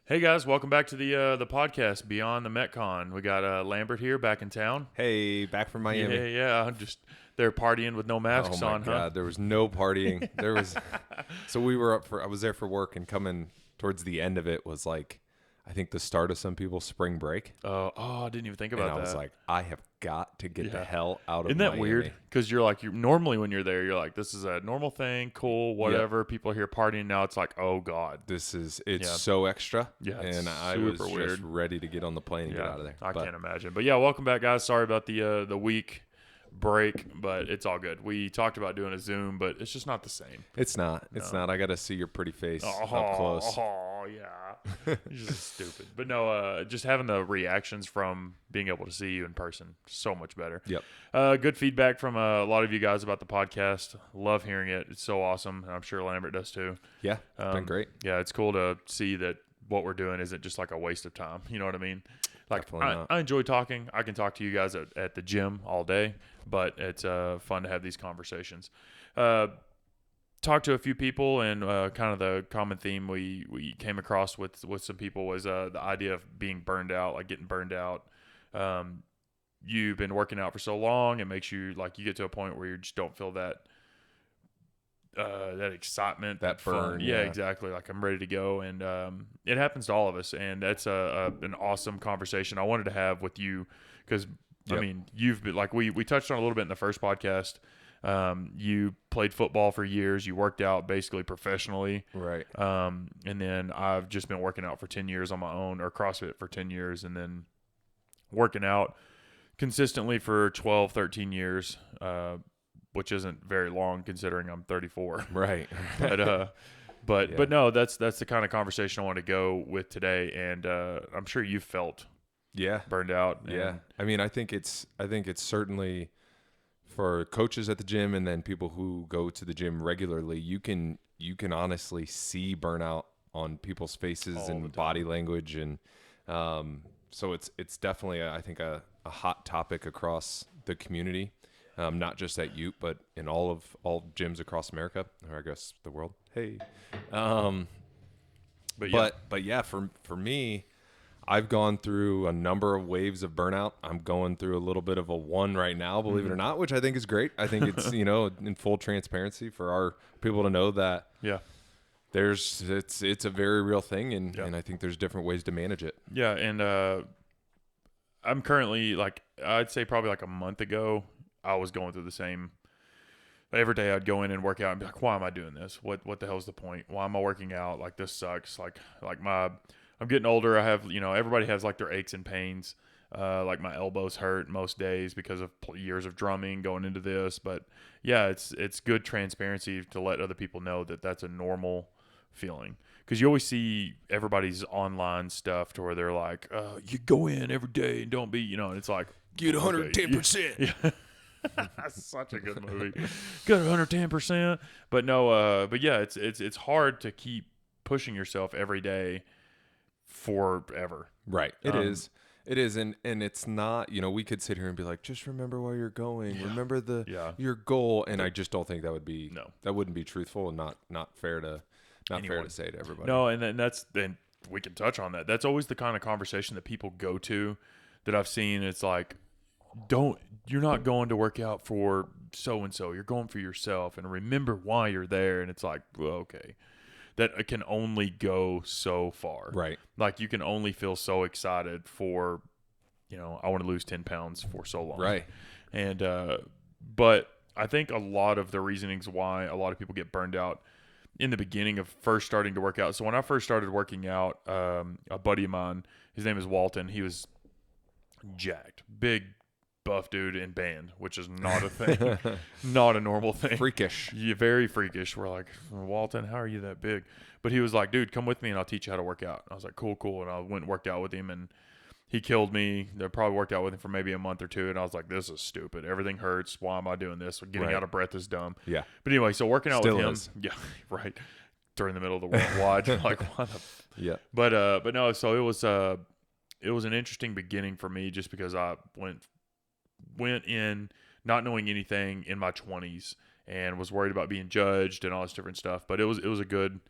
Hey guys, welcome back to the podcast Beyond the Metcon. We got Lambert here back in town. Hey, back from Miami. Yeah. Just they're partying with no masks Oh my on, God, huh? there was no partying. So I was there for work, and coming towards the end of it was like, I think the start of some people's spring break. I didn't even think about And I that. was like, I have got to get the Yeah. hell out of Isn't that Miami. weird? Because you're normally when you're there, you're like, this is a normal thing, cool, whatever. People are here partying now. It's like, oh God. It's Yeah. so extra. Yeah, it's and I was super weird. just ready to get on the plane and get out of there. I can't imagine. But yeah, welcome back, guys. Sorry about the week break, but it's all good. We talked about doing a Zoom, but it's just not the same. It's not. It's not. I got to see your pretty face up close. Oh, yeah. It's just stupid. But no, just having the reactions from being able to see you in person, so much better. Yep. Good feedback from a lot of you guys about the podcast. Love hearing it. It's so awesome. I'm sure Lambert does too. Yeah, it's been great. Yeah, it's cool to see that what we're doing isn't just like a waste of time. You know what I mean? Like, I enjoy talking. I can talk to you guys at the gym all day, but it's fun to have these conversations. Talked to a few people, and kind of the common theme we came across with some people was the idea of being burned out, like getting burned out. You've been working out for so long, it makes you like you get to a point where you just don't feel that excitement, that burn. Yeah, exactly. Like I'm ready to go, and it happens to all of us, and that's an awesome conversation I wanted to have with you because I mean you've been like we touched on a little bit in the first podcast. You played football for years. You worked out basically professionally. Right. And then I've just been working out for 10 years on my own, or CrossFit for 10 years, and then working out consistently for 12, 13 years, which isn't very long considering I'm 34. Right. But no, that's the kind of conversation I want to go with today. And, I'm sure you've felt burned out. Yeah. I mean, I think it's certainly for coaches at the gym and then people who go to the gym regularly, you can honestly see burnout on people's faces and body language. And, so it's definitely, I think a hot topic across the community. Not just at Ute, but in all gyms across America, or I guess the world. Hey, but yeah, for me, I've gone through a number of waves of burnout. I'm going through a little bit of a one right now, believe it or not, which I think is great. I think it's in full transparency for our people to know that it's a very real thing, and I think there's different ways to manage it. Yeah, and I'm currently I'd say probably like a month ago. I was going through the same. Every day I'd go in and work out and be like, why am I doing this? What the hell's the point? Why am I working out? Like, this sucks. I'm getting older. I have, everybody has like their aches and pains. Like my elbows hurt most days because of years of drumming going into this. But yeah, it's good transparency to let other people know that that's a normal feeling. Because you always see everybody's online stuff to where they're like, you go in every day and don't be, and it's like, get 110%. Yeah. That's such a good movie. Got 110%. But no, but yeah, it's hard to keep pushing yourself every day forever. Right. It is. It is. And it's not, we could sit here and be like, just remember where you're going. Yeah. Remember your goal. And I just don't think that wouldn't be truthful and not fair to say to everybody. No. And then we can touch on that. That's always the kind of conversation that people go to that I've seen. It's like, you're not going to work out for so-and-so. You're going for yourself, and remember why you're there. And it's like, well, okay, that can only go so far. Right. Like you can only feel so excited for, I want to lose 10 pounds for so long. Right. And, but I think a lot of the reasonings why a lot of people get burned out in the beginning of first starting to work out. So when I first started working out, a buddy of mine, his name is Walton. He was jacked, big, buff dude in band, which is not a thing, not a normal thing. Freakish. Yeah, very freakish. We're like, Walton, how are you that big? But he was like, dude, come with me and I'll teach you how to work out. And I was like, cool. And I went and worked out with him, and he killed me. I probably worked out with him for maybe a month or two, and I was like, this is stupid. Everything hurts. Why am I doing this? Getting out of breath is dumb. Yeah. But anyway, so working out Still with him. is. Yeah, right. During the middle of the worldwide. Like, what the yeah. But no, so it was an interesting beginning for me just because I went in not knowing anything in my 20s and was worried about being judged and all this different stuff. But it was a good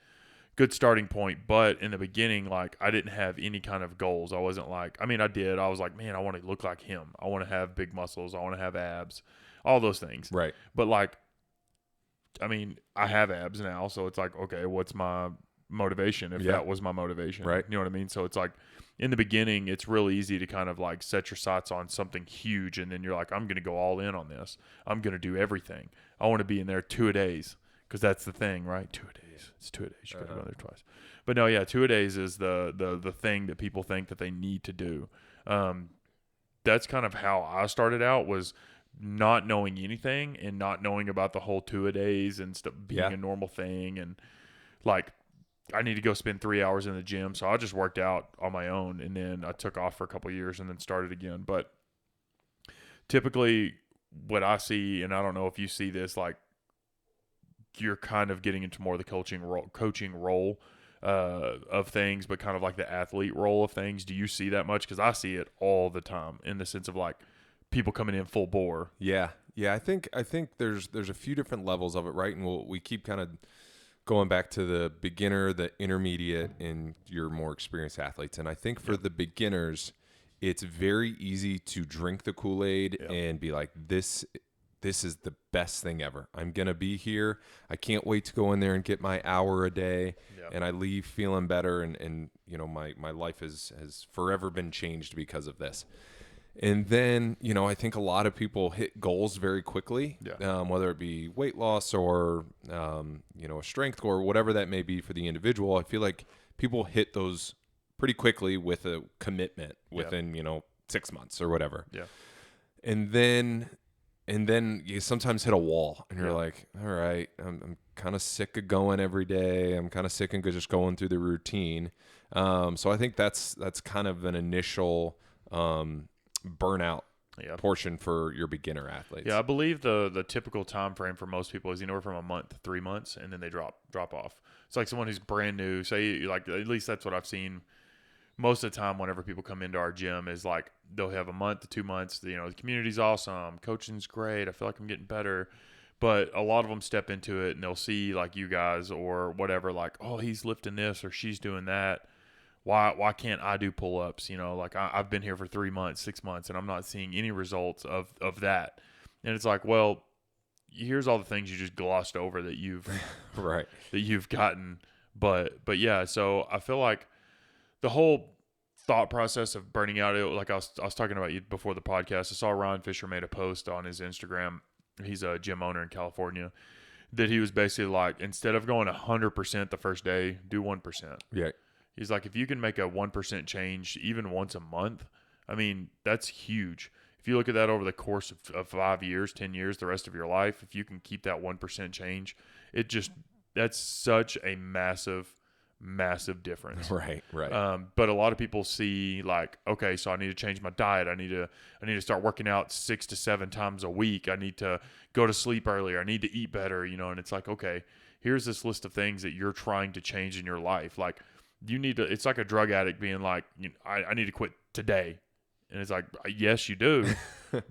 good starting point. But in the beginning, like, I didn't have any kind of goals. I wasn't like, I mean, I did. I was like, man, I want to look like him. I want to have big muscles. I want to have abs, all those things. Right. But like, I mean, I have abs now, so it's like, okay, what's my motivation if that was my motivation? Right. You know what I mean? So it's like, in the beginning, it's real easy to kind of like set your sights on something huge, and then you're like, I'm going to go all in on this. I'm going to do everything. I want to be in there 2-a-days, because that's the thing, right? 2-a-days. It's 2-a-days. You got to go there twice. But no, yeah, 2-a-days is the thing that people think that they need to do. That's kind of how I started out, was not knowing anything and not knowing about the whole 2-a-days and stuff being a normal thing. And like, I need to go spend 3 hours in the gym. So I just worked out on my own, and then I took off for a couple of years and then started again. But typically what I see, and I don't know if you see this, like, you're kind of getting into more of the coaching role of things, but kind of like the athlete role of things. Do you see that much? Because I see it all the time, in the sense of like people coming in full bore. Yeah. I think there's a few different levels of it, right? And we keep kind of going back to the beginner, the intermediate, and your more experienced athletes. And I think for the beginners, it's very easy to drink the Kool-Aid and be like, this is the best thing ever. I'm going to be here. I can't wait to go in there and get my hour a day. And I leave feeling better. And you know, my life has forever been changed because of this. And then, you know, I think a lot of people hit goals very quickly, whether it be weight loss or, you know, strength or whatever that may be for the individual. I feel like people hit those pretty quickly with a commitment within, you know, 6 months or whatever. Yeah. And then you sometimes hit a wall, and you're like, all right, I'm kind of sick of going every day. I'm kind of sick of just going through the routine. So I think that's kind of an initial burnout portion for your beginner athletes. Yeah, I believe the typical time frame for most people is anywhere from a month to 3 months, and then they drop off. It's like someone who's brand new, say, like, at least that's what I've seen most of the time whenever people come into our gym, is like they'll have a month to 2 months. You know, the community's awesome, coaching's great, I feel like I'm getting better. But a lot of them step into it and they'll see like you guys or whatever, like, oh, he's lifting this or she's doing that. Why can't I do pull-ups? You know, like I've been here for 3 months, 6 months, and I'm not seeing any results of that. And it's like, well, here's all the things you just glossed over that you've right. that you've gotten. But yeah, so I feel like the whole thought process of burning out, like I was talking about you before the podcast. I saw Ron Fisher made a post on his Instagram. He's a gym owner in California, that he was basically like, instead of going 100% the first day, do 1%. Yeah. He's like, if you can make a 1% change even once a month, I mean, that's huge. If you look at that over the course of 5 years, 10 years, the rest of your life, if you can keep that 1% change, that's such a massive difference. Right. But a lot of people see like, okay, so I need to change my diet. I need to start working out 6 to 7 times a week. I need to go to sleep earlier. I need to eat better, you know, and it's like, okay, here's this list of things that you're trying to change in your life. Like, you need to, it's like a drug addict being like, you know, I need to quit today. And it's like, yes, you do,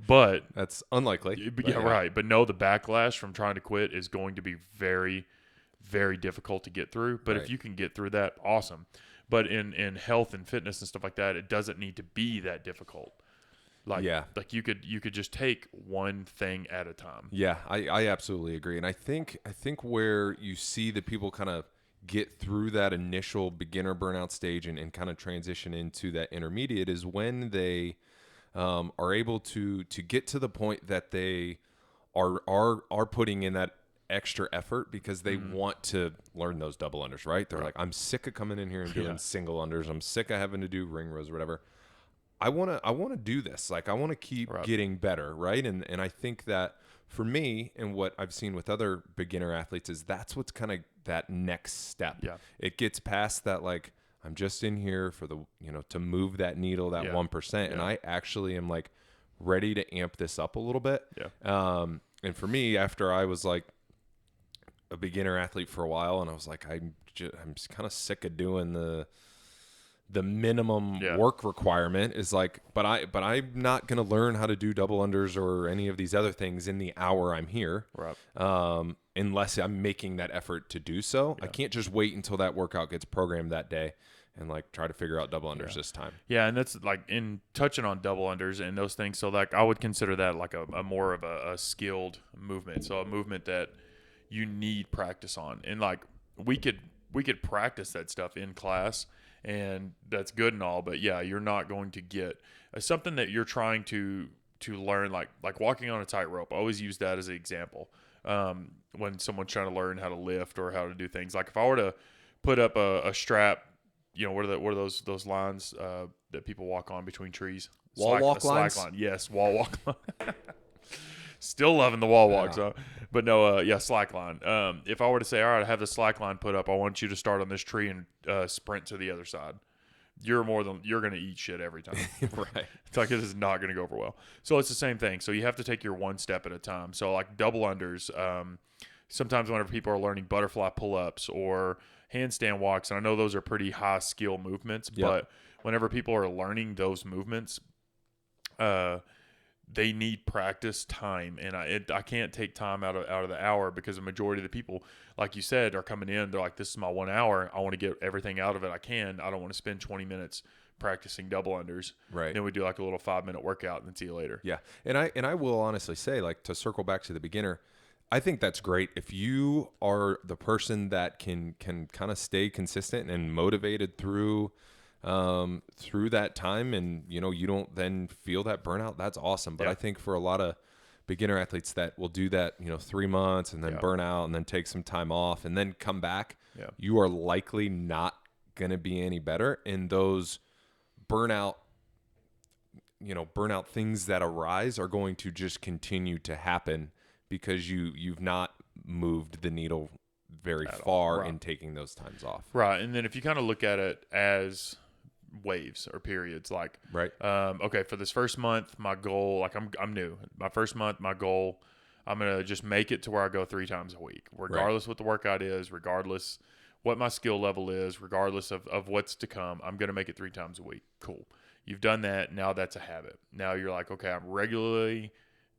but that's unlikely. Yeah, right. But no, the backlash from trying to quit is going to be very, very difficult to get through. But if you can get through that, awesome. But in health and fitness and stuff like that, it doesn't need to be that difficult. Like you could just take one thing at a time. Yeah, I absolutely agree. And I think where you see that people kind of get through that initial beginner burnout stage and kind of transition into that intermediate is when they are able to get to the point that they are putting in that extra effort because they want to learn those double unders, right? They're like, I'm sick of coming in here and doing single unders. I'm sick of having to do ring rows or whatever. I want to do this. Like, I want to keep getting better, right? And I think that for me and what I've seen with other beginner athletes is that's what's kind of that next step. Yeah. It gets past that, like, I'm just in here for the, you know, to move that needle, that 1%. Yeah. And I actually am like ready to amp this up a little bit. Yeah. And for me, after I was like a beginner athlete for a while and I was like, I'm just kind of sick of doing the minimum work requirement is like, but I'm not going to learn how to do double unders or any of these other things in the hour I'm here. Right. Unless I'm making that effort to do so. I can't just wait until that workout gets programmed that day and like try to figure out double unders this time. Yeah. And that's like in touching on double unders and those things. So like I would consider that like a more of a skilled movement. So a movement that you need practice on. And like we could practice that stuff in class, and that's good and all, but yeah, you're not going to get something that you're trying to learn, like walking on a tightrope. I always use that as an example when someone's trying to learn how to lift or how to do things. Like if I were to put up a strap, what are those lines that people walk on between trees? Walk lines? Slack line. Yes, wall walk line. Still loving the wall walks, huh? But no, slack line. If I were to say, all right, I have the slack line put up, I want you to start on this tree and sprint to the other side. You're going to eat shit every time. Right. It's like it is not going to go over well. So it's the same thing. So you have to take your one step at a time. So like double unders, sometimes whenever people are learning butterfly pull-ups or handstand walks, and I know those are pretty high skill movements, but whenever people are learning those movements, they need practice time, and I can't take time out of the hour, because the majority of the people, like you said, are coming in. They're like, this is my 1 hour. I want to get everything out of it I can. I don't want to spend 20 minutes practicing double unders. Right. Then we do like a little 5-minute workout and then see you later. Yeah. And I will honestly say, like, to circle back to the beginner, I think that's great. If you are the person that can kind of stay consistent and motivated through that time, and you don't then feel that burnout, that's awesome. But I think for a lot of beginner athletes that will do that 3 months and then burn out and then take some time off and then come back, you are likely not going to be any better. And those burnout things that arise are going to just continue to happen because you've not moved the needle very far in taking those times off. Right. And then if you kind of look at it as waves or periods, like okay, for this first month, my goal, like I'm new, my first month, my goal, I'm gonna just make it to where I go 3 times a week, regardless what the workout is, regardless what my skill level is, regardless of what's to come. I'm gonna make it 3 times a week. Cool. You've done that. Now that's a habit. Now you're like, okay, I'm regularly,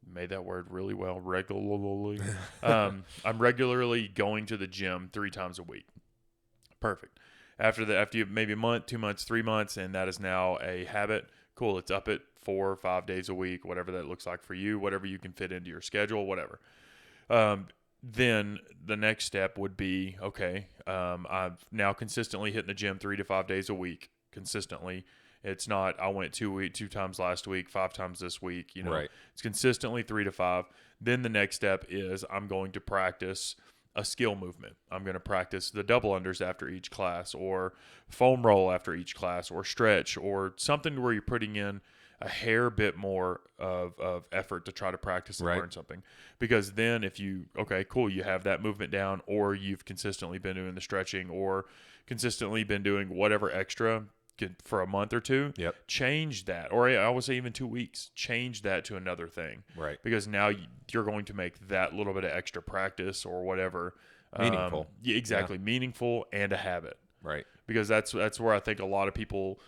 made that word really well, regularly. I'm regularly going to the gym 3 times a week. Perfect. After you maybe a month, 2 months, 3 months, and that is now a habit, cool. It's up at 4 or 5 days a week, whatever that looks like for you, whatever you can fit into your schedule, whatever. Then the next step would be, okay, I've now consistently hitting the gym 3 to 5 days a week, consistently. It's not, I went 2 times last week, 5 times this week, It's consistently 3 to 5. Then the next step is I'm going to practice a skill movement. I'm going to practice the double unders after each class, or foam roll after each class, or stretch, or something where you're putting in a hair bit more of effort to try to practice and learn something. Because then if you, okay, cool, you have that movement down, or you've consistently been doing the stretching, or consistently been doing whatever extra for a month or 2, change that. Or I would say even 2 weeks, change that to another thing. Right. Because now you're going to make that little bit of extra practice or whatever meaningful. Exactly. Meaningful and a habit. Right. Because that's where I think a lot of people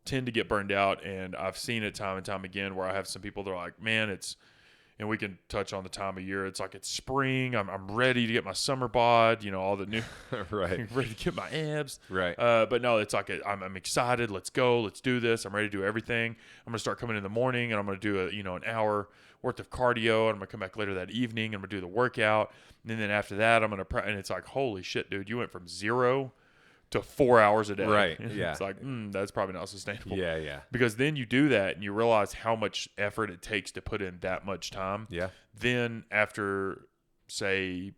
tend to get burned out. And I've seen it time and time again where I have some people that are like, man, and we can touch on the time of year. It's like it's spring. I'm ready to get my summer bod. All the new, right? Ready to get my abs, right? But no, it's like I'm excited. Let's go. Let's do this. I'm ready to do everything. I'm gonna start coming in the morning, and I'm gonna do an hour worth of cardio, and I'm gonna come back later that evening, and I'm gonna do the workout, and then after that, I'm gonna and it's like, holy shit, dude, you went from 0 to 4 hours a day. Right. Yeah. It's like, that's probably not sustainable. Yeah. Yeah. Because then you do that and you realize how much effort it takes to put in that much time. Yeah. Then after, say,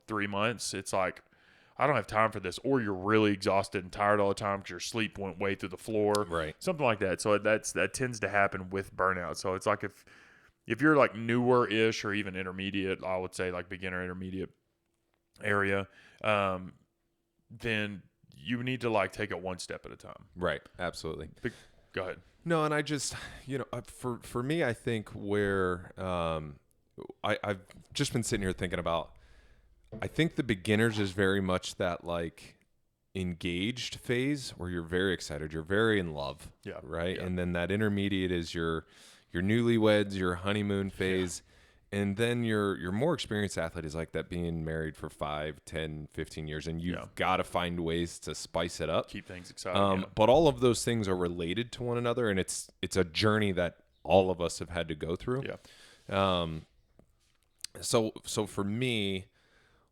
3 months, it's like, I don't have time for this. Or you're really exhausted and tired all the time because your sleep went way through the floor. Right. Something like that. So that tends to happen with burnout. So it's like if you're like newer-ish or even intermediate, I would say like beginner intermediate area, then you need to like take it one step at a time. Right. Absolutely. Go ahead. No, and I just, for me, I think where I've just been sitting here thinking about, I think the beginners is very much that like engaged phase where you're very excited, you're very in love, Yeah. right? Yeah. And then that intermediate is your newlyweds, your honeymoon phase. And then your more experienced athlete is like that being married for 5, 10, 15 years, and you've got to find ways to spice it up. Keep things exciting. But all of those things are related to one another, and it's a journey that all of us have had to go through. Yeah. So for me,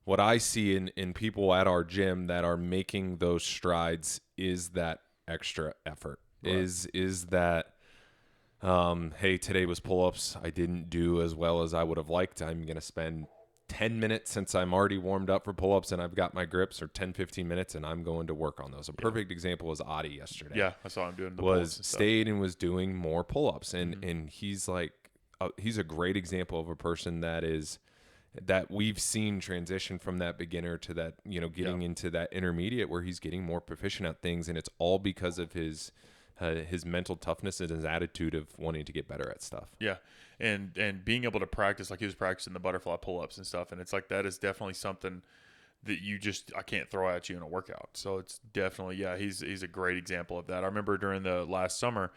what I see in people at our gym that are making those strides is that extra effort. Right. Is that hey, today was pull-ups. I didn't do as well as I would have liked. I'm going to spend 10 minutes since I'm already warmed up for pull-ups and I've got my grips, or 10, 15 minutes, and I'm going to work on those. A perfect example was Adi yesterday. Yeah, I saw him doing the was pull-ups and stayed and was doing more pull-ups. And Mm-hmm. and he's like, he's a great example of a person that we've seen transition from that beginner to that, getting into that intermediate where he's getting more proficient at things. And it's all because of his mental toughness and his attitude of wanting to get better at stuff. Yeah. And being able to practice, like he was practicing the butterfly pull-ups and stuff. And it's like, that is definitely something that I can't throw at you in a workout. So it's definitely, he's a great example of that. I remember during the last summer,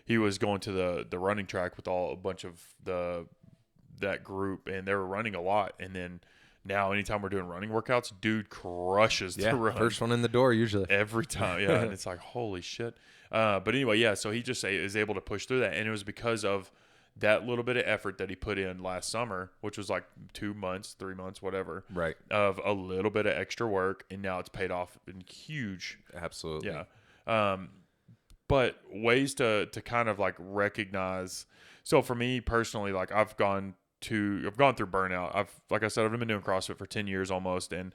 he was going to the running track with a bunch of that group, and they were running a lot. And then now anytime we're doing running workouts, dude crushes the run. First one in the door usually. Every time. Yeah. And it's like, holy shit. But anyway, so he just is able to push through that. And it was because of that little bit of effort that he put in last summer, which was like 2 months, 3 months, whatever, Right. of a little bit of extra work. And now it's paid off in huge. Absolutely. Yeah. But ways to kind of like recognize. So for me personally, like I've gone through burnout. Like I said, I've been doing CrossFit for 10 years almost. And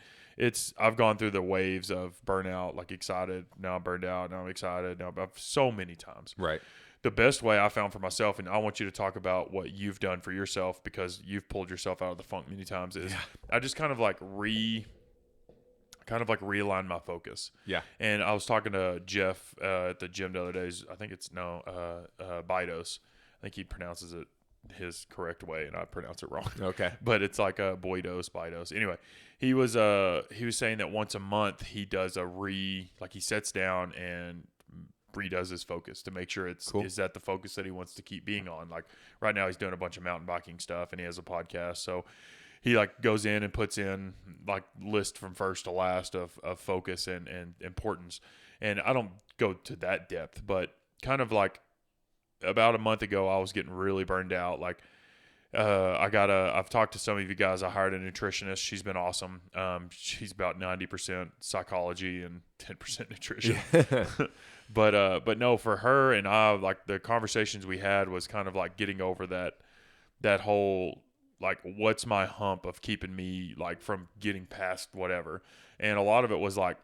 I've gone through the waves of burnout, like excited, now I'm burned out, now I'm excited, now I've so many times. Right. The best way I found for myself, and I want you to talk about what you've done for yourself because you've pulled yourself out of the funk many times, is I just kind of like realign my focus. Yeah. And I was talking to Jeff at the gym the other day. I think it's Bidos. I think he pronounces it his correct way, and I pronounce it wrong. Okay. But it's like a Bidos. Anyway, he was saying that once a month he does he sets down and redoes his focus to make sure is that the focus that he wants to keep being on. Like right now he's doing a bunch of mountain biking stuff and he has a podcast. So he like goes in and puts in like list from first to last of focus and importance. And I don't go to that depth, but kind of like about a month ago, I was getting really burned out. Like, I've talked to some of you guys. I hired a nutritionist. She's been awesome. She's about 90% psychology and 10% nutrition. But no, for her and I, like the conversations we had was kind of like getting over that whole, like, what's my hump of keeping me like from getting past whatever. And a lot of it was like,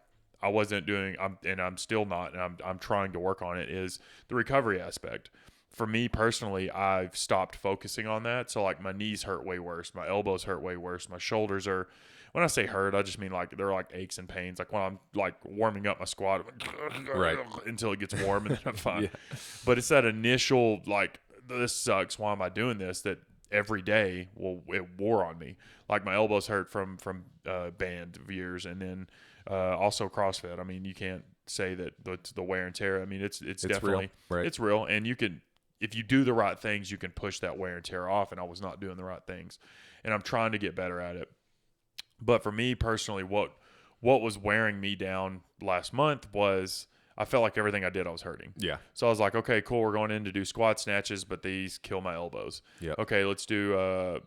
I wasn't doing, I'm still not, and I'm trying to work on it, is the recovery aspect. For me personally, I've stopped focusing on that. So like my knees hurt way worse. My elbows hurt way worse. My shoulders are, when I say hurt, I just mean like they're like aches and pains. Like when I'm like warming up my squat, right, until it gets warm and then I'm fine. Yeah. But it's that initial like, this sucks. Why am I doing this? That every day, it wore on me. Like my elbows hurt from band of years, and then also CrossFit. I mean, you can't say that the wear and tear. I mean, it's definitely real. Right. It's real, and you can, if you do the right things, you can push that wear and tear off. And I was not doing the right things, and I'm trying to get better at it. But for me personally, what was wearing me down last month was I felt like everything I did, I was hurting. Yeah. So I was like, okay, cool. We're going in to do squat snatches, but these kill my elbows. Yeah. Okay, let's do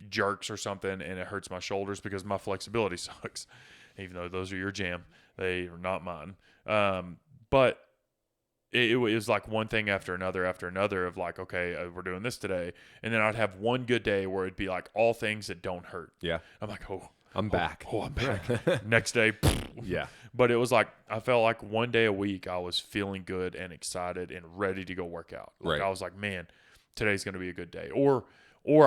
jerks or something, and it hurts my shoulders because my flexibility sucks. Even though those are your jam, they are not mine. But it was like one thing after another of like, okay, we're doing this today. And then I'd have one good day where it'd be like all things that don't hurt. Yeah. I'm like, I'm back. I'm back. Next day. Yeah. But it was like, I felt like one day a week I was feeling good and excited and ready to go work out. Like right. I was like, man, today's going to be a good day. Or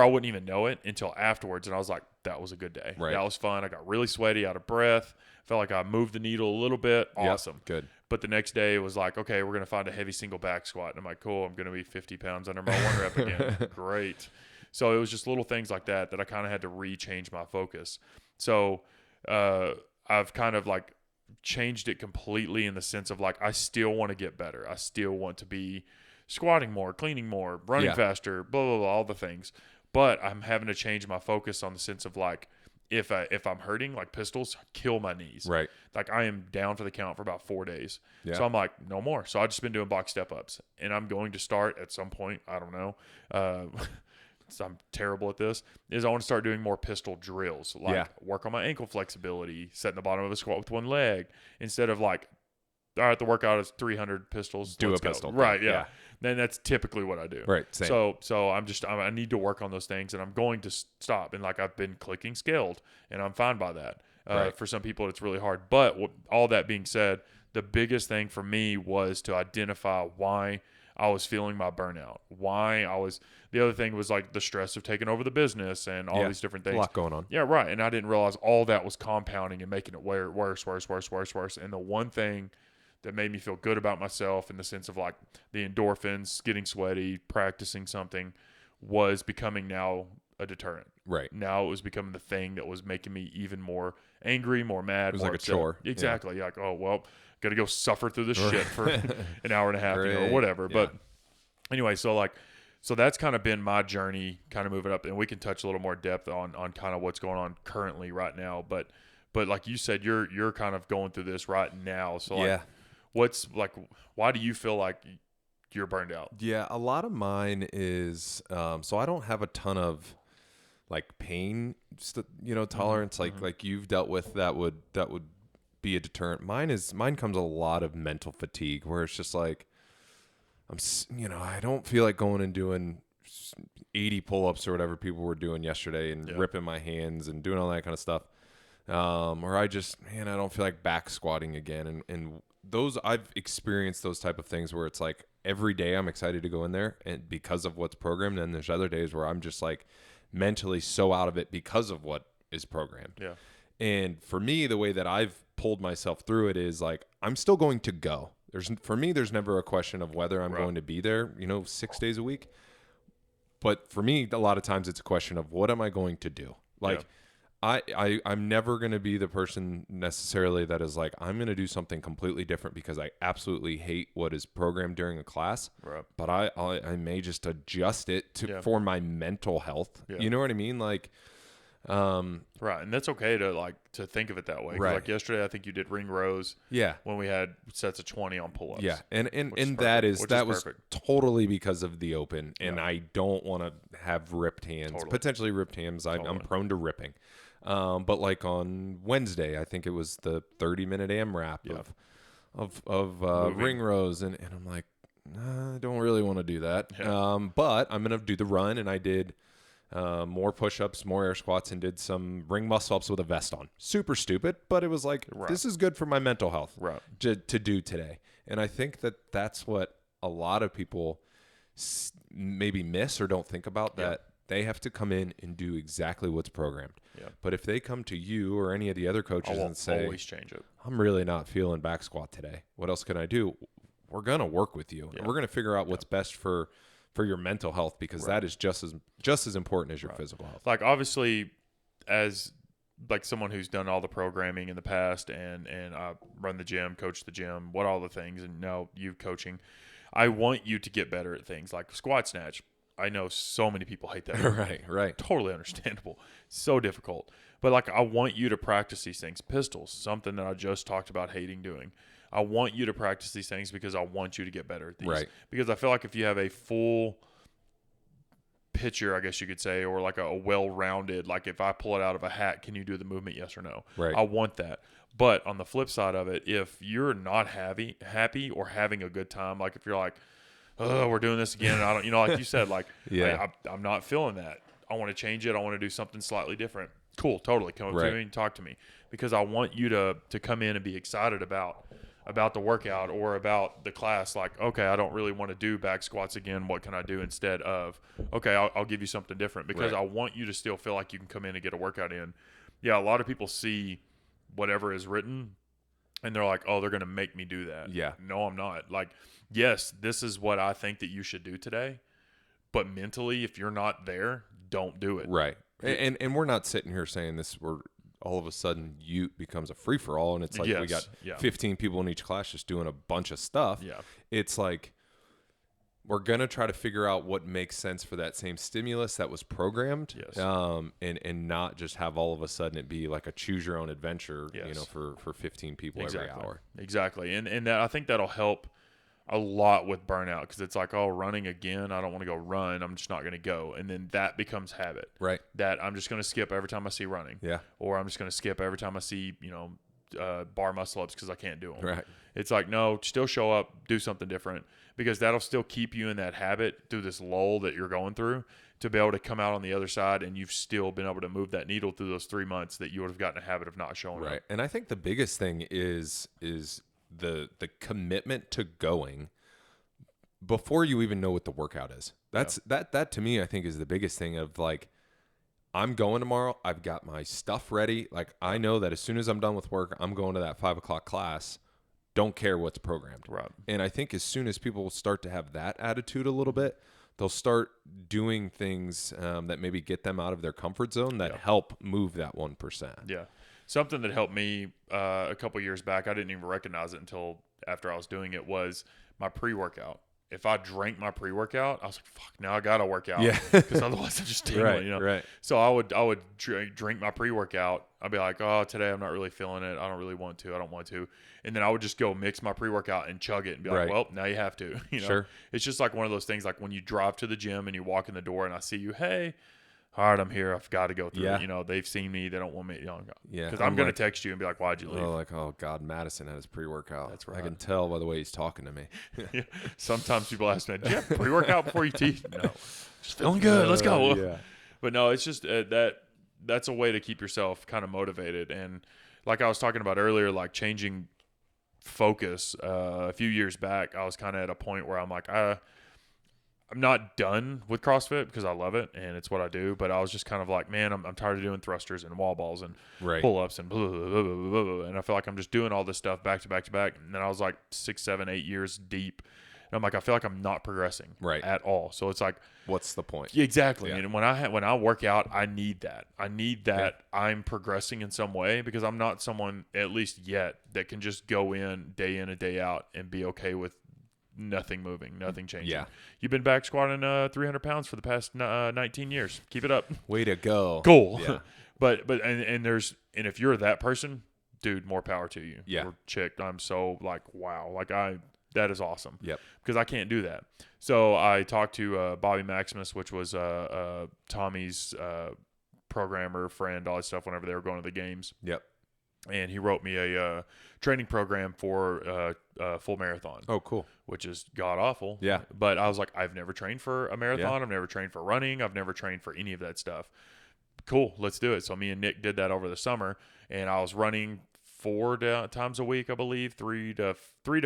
I wouldn't even know it until afterwards. And I was like, that was a good day. Right. That was fun. I got really sweaty, out of breath. Felt like I moved the needle a little bit. Awesome. Yep. Good. But the next day it was like, okay, we're going to find a heavy single back squat. And I'm like, cool, I'm going to be 50 pounds under my one rep again. Great. So it was just little things like that I kind of had to rechange my focus. So I've kind of like changed it completely in the sense of like I still want to get better. I still want to be squatting more, cleaning more, running faster, blah, blah, blah, all the things. But I'm having to change my focus on the sense of like, if I'm hurting, like pistols, kill my knees. Right. Like I am down for the count for about 4 days. Yeah. So I'm like, no more. So I've just been doing box step ups, and I'm going to start at some point. I don't know. So I'm terrible at this. Is I want to start doing more pistol drills, like work on my ankle flexibility, setting the bottom of a squat with one leg instead of like, all right, the workout is 300 pistols. Do let's a pistol. Go. Right. Yeah. Then that's typically what I do. Right. Same. So I need to work on those things, and I'm going to stop. And like I've been clicking scaled, and I'm fine by that. For some people, it's really hard. But all that being said, the biggest thing for me was to identify why I was feeling my burnout. The other thing was like the stress of taking over the business and all these different things. A lot going on. Yeah, right. And I didn't realize all that was compounding and making it worse. And the one thing that made me feel good about myself in the sense of like the endorphins, getting sweaty, practicing something, was becoming now a deterrent. Right. Now it was becoming the thing that was making me even more angry, more mad. It was more like upset. a chore. Exactly. Like, oh, well, got to go suffer through this shit for an hour and a half, or whatever. Yeah. But anyway, so that's kind of been my journey, kind of moving up, and we can touch a little more depth on kind of what's going on currently right now. But like you said, you're kind of going through this right now. So like, what's like, why do you feel like you're burned out? Yeah, a lot of mine is so I don't have a ton of like pain, tolerance like you've dealt with that would be a deterrent. Mine comes a lot of mental fatigue where it's just like I don't feel like going and doing 80 pull-ups or whatever people were doing yesterday and ripping my hands and doing all that kind of stuff. Or I don't feel like back squatting again. And those, I've experienced those type of things where it's like every day I'm excited to go in there and because of what's programmed. And there's other days where I'm just like mentally so out of it because of what is programmed. Yeah. And for me, the way that I've pulled myself through it is like, I'm still going to go. For me, there's never a question of whether I'm going to be there, 6 days a week. But for me, a lot of times it's a question of what am I going to do? Like, I'm never going to be the person necessarily that is like, I'm going to do something completely different because I absolutely hate what is programmed during a class. Right. But I may just adjust it for my mental health. Yeah. You know what I mean? Like, right. And that's okay to think of it that way. Right. Like yesterday, I think you did ring rows. Yeah. When we had sets of 20 on pull-ups. Yeah. And that was totally because of the open. And I don't want to have ripped hands, potentially ripped hands. I'm prone to ripping. But like on Wednesday, I think it was the 30-minute AMRAP of ring rows. And I'm like, nah, I don't really want to do that. Yeah. But I'm going to do the run. And I did more push-ups, more air squats, and did some ring muscle-ups with a vest on. Super stupid, but it was like, this is good for my mental health to do today. And I think that's what a lot of people maybe miss or don't think about, that they have to come in and do exactly what's programmed. Yeah. But if they come to you or any of the other coaches and say, always change it. I'm really not feeling back squat today. What else can I do? We're going to work with you. And we're going to figure out what's best for your mental health, because that is just as important as your physical health. Like obviously, as like someone who's done all the programming in the past and I run the gym, coach the gym, what all the things, and now you coaching, I want you to get better at things like squat snatch. I know so many people hate that. Right. Totally understandable. So difficult. But like I want you to practice these things. Pistols, something that I just talked about hating doing. I want you to practice these things because I want you to get better at these. Right. Because I feel like if you have a full picture, I guess you could say, or like a well-rounded, like if I pull it out of a hat, can you do the movement? Yes or no? Right. I want that. But on the flip side of it, if you're not happy or having a good time, like if you're like, oh, we're doing this again, and I don't, like you said, like, I'm not feeling that. I want to change it. I want to do something slightly different. Cool. Totally. Come up to me and talk to me, because I want you to come in and be excited about the workout or about the class. Like, okay, I don't really want to do back squats again. What can I do instead of, okay, I'll give you something different, because I want you to still feel like you can come in and get a workout in. Yeah. A lot of people see whatever is written and they're like, oh, they're going to make me do that. Yeah. No, I'm not. Like, yes, this is what I think that you should do today, but mentally, if you're not there, don't do it. Right. And we're not sitting here saying this, we're all of a sudden Ute becomes a free for all, and it's like we got 15 people in each class just doing a bunch of stuff. Yeah. It's like we're gonna try to figure out what makes sense for that same stimulus that was programmed, and not just have all of a sudden it be like a choose your own adventure, for 15 people every hour. Exactly, and that, I think that'll help a lot with burnout, because it's like, oh, running again, I don't want to go run, I'm just not going to go, and then that becomes habit. Right. That I'm just going to skip every time I see running. Yeah. Or I'm just going to skip every time I see bar muscle ups because I can't do them. Right. It's like, no, still show up, do something different, because that'll still keep you in that habit through this lull that you're going through, to be able to come out on the other side and you've still been able to move that needle through those 3 months that you would have gotten a habit of not showing up. Right. And I think the biggest thing is the commitment to going before you even know what the workout is. That to me, I think, is the biggest thing of like, I'm going tomorrow. I've got my stuff ready. Like, I know that as soon as I'm done with work, I'm going to that 5 o'clock class. Don't care what's programmed. Right. And I think as soon as people start to have that attitude a little bit, they'll start doing things that maybe get them out of their comfort zone that help move that 1%. Yeah. Something that helped me a couple years back, I didn't even recognize it until after I was doing it, was my pre-workout. If I drank my pre-workout, I was like, fuck, now I got to work out. Yeah. Because otherwise I just tingle, Right. So I would drink my pre-workout. I'd be like, oh, today I'm not really feeling it. I don't really want to. I don't want to. And then I would just go mix my pre-workout and chug it and be like, well, now you have to. Sure. It's just like one of those things, like when you drive to the gym and you walk in the door and I see you, hey, all right, I'm here. I've got to go through it. They've seen me. They don't want me. Because I'm going to text you and be like, why'd you leave? Oh, God, Madison had his pre-workout. That's right. I can tell by the way he's talking to me. Yeah. Sometimes people ask me, do you have pre-workout before you teach? No. Just feeling good. Let's go. Yeah. But no, it's just that's a way to keep yourself kind of motivated. And like I was talking about earlier, like changing focus. A few years back, I was kind of at a point where I'm like, I'm not done with CrossFit because I love it and it's what I do, but I was just kind of like, man, I'm tired of doing thrusters and wall balls and pull-ups and blah, blah, blah, blah, blah, blah. And I feel like I'm just doing all this stuff back to back to back. And then I was like 6, 7, 8 years deep. And I'm like, I feel like I'm not progressing at all. So it's like, what's the point? Exactly. Yeah. And when I work out, I need that. I need that I'm progressing in some way, because I'm not someone, at least yet, that can just go in and day out and be okay with nothing moving, nothing changing. Yeah. You've been back squatting 300 pounds for the past 19 years. Keep it up. Way to go. Cool. Yeah. but if you're that person, dude, more power to you. Yeah. Or chick, I'm so like, wow. Like that is awesome. Yep. Because I can't do that. So I talked to Bobby Maximus, which was Tommy's programmer, friend, all that stuff whenever they were going to the games. Yep. And he wrote me a training program for full marathon. Oh, cool. Which is god awful. Yeah. But I was like, I've never trained for a marathon. Yeah. I've never trained for running. I've never trained for any of that stuff. Cool. Let's do it. So me and Nick did that over the summer, and I was running 4 times a week, I believe, 3 to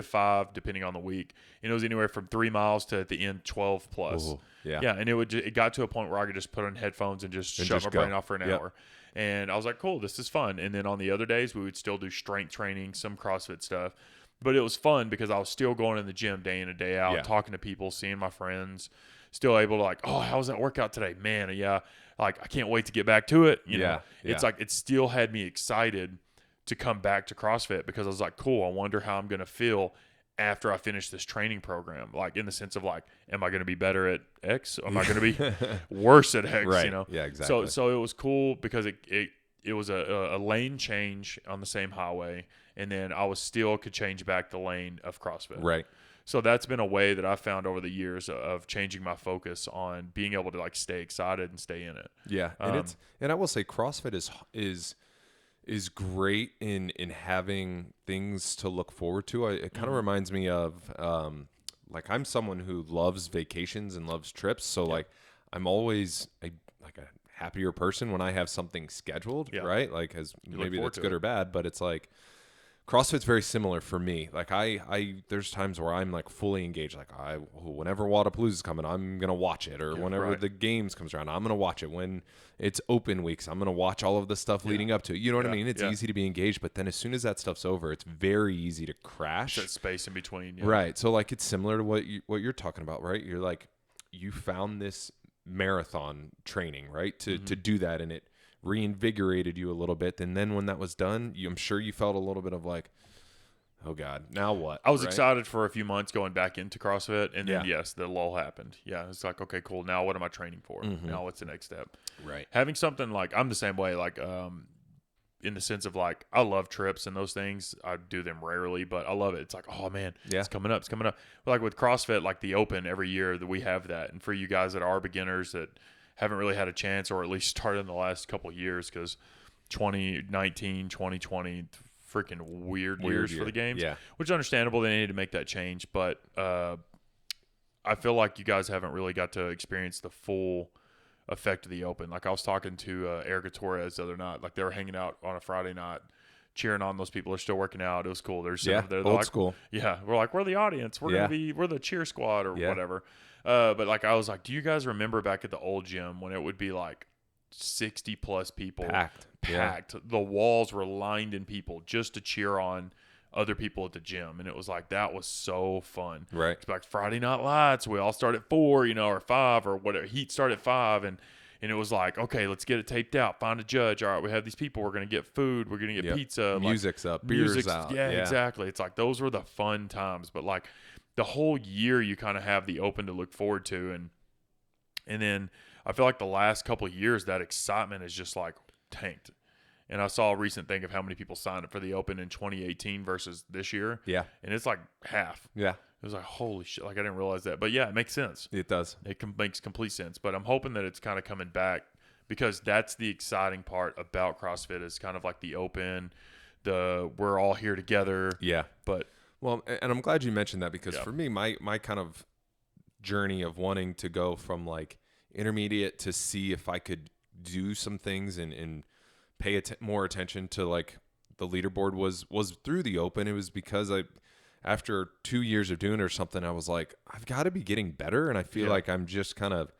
5, depending on the week. And it was anywhere from 3 miles to at the end 12 plus. Ooh, yeah. Yeah. And it got to a point where I could just put on headphones and just shut my brain off for an hour. And I was like, cool, this is fun. And then on the other days, we would still do strength training, some CrossFit stuff. But it was fun because I was still going in the gym day in and day out, talking to people, seeing my friends, still able to like, oh, how was that workout today? Man, like I can't wait to get back to it. You know, it's like it still had me excited to come back to CrossFit, because I was like, cool, I wonder how I'm going to feel after I finish this training program, like in the sense of like, am I going to be better at X? Am I going to be worse at X? Right. You know? Yeah, exactly. So it was cool because it was a lane change on the same highway, and then I could change back the lane of CrossFit. Right. So that's been a way that I've found over the years of changing my focus on being able to like stay excited and stay in it. Yeah. And I will say CrossFit is great in having things to look forward to. It kind of reminds me of like I'm someone who loves vacations and loves trips. So like I'm always a happier person when I have something scheduled, right? Like maybe that's good or bad, but it's like CrossFit's very similar for me. Like I there's times where I'm like fully engaged. Like whenever Wadapalooza's coming, I'm gonna watch it. Or whenever the games comes around, I'm gonna watch it. When it's open weeks, I'm gonna watch all of the stuff leading up to it. You know what I mean? It's easy to be engaged, but then as soon as that stuff's over, it's very easy to crash. That space in between, right? So like it's similar to what you're talking about, right? You're like you found this marathon training, right? To do that, and it reinvigorated you a little bit. And then when that was done, I'm sure you felt a little bit of like, oh God, now what? I was right? excited for a few months going back into CrossFit, and then Yeah. yes, the lull happened. Yeah, it's like, okay, cool. Now what am I training for? Now what's the next step? Right. Having something like, I'm the same way, like in the sense of like, I love trips and those things. I do them rarely, but I love it. It's like, oh man, Yeah. it's coming up. But like with CrossFit, like the Open every year that we have that. And for you guys that are beginners that haven't really had a chance, or at least started in the last couple of years, because 2019, 2020, freaking weird years year. for the games, Yeah. which is understandable. They need to make that change. But I feel like you guys haven't really got to experience the full effect of the Open. Like I was talking to Erica Torres the other night. Like they were hanging out on a Friday night, cheering on those people. They're still working out. It was cool. They're sitting over there. They're Old like, school. Yeah, we're like, we're the audience. We're the cheer squad or whatever. But like I was like, do you guys remember back at the old gym when it would be like 60 plus people Packed. The walls were lined in people just to cheer on other people at the gym, and it was like, that was so fun. Right. It's like Friday Night Lights, we all start at 4, or 5 or whatever. Heat start at 5, and it was like, okay, let's get it taped out, find a judge. All right, we have these people, we're gonna get food, we're gonna get pizza, music's up, beer's out. Yeah, exactly. It's like those were the fun times. But like the whole year you kind of have the Open to look forward to, and then I feel like the last couple of years that excitement is just like tanked. And I saw a recent thing of how many people signed up for the Open in 2018 versus this year. Yeah. And it's like half. Yeah. It was like, holy shit. Like, I didn't realize that. But yeah, it makes sense. It does. It makes complete sense. But I'm hoping that it's kind of coming back, because that's the exciting part about CrossFit is kind of like the Open, we're all here together. Yeah. But well, and I'm glad you mentioned that, because for me, my kind of journey of wanting to go from like intermediate to see if I could do some things and pay more attention to like the leaderboard was through the Open. It was because after 2 years of doing it or something, I was like, I've got to be getting better. And I feel like I'm just kind of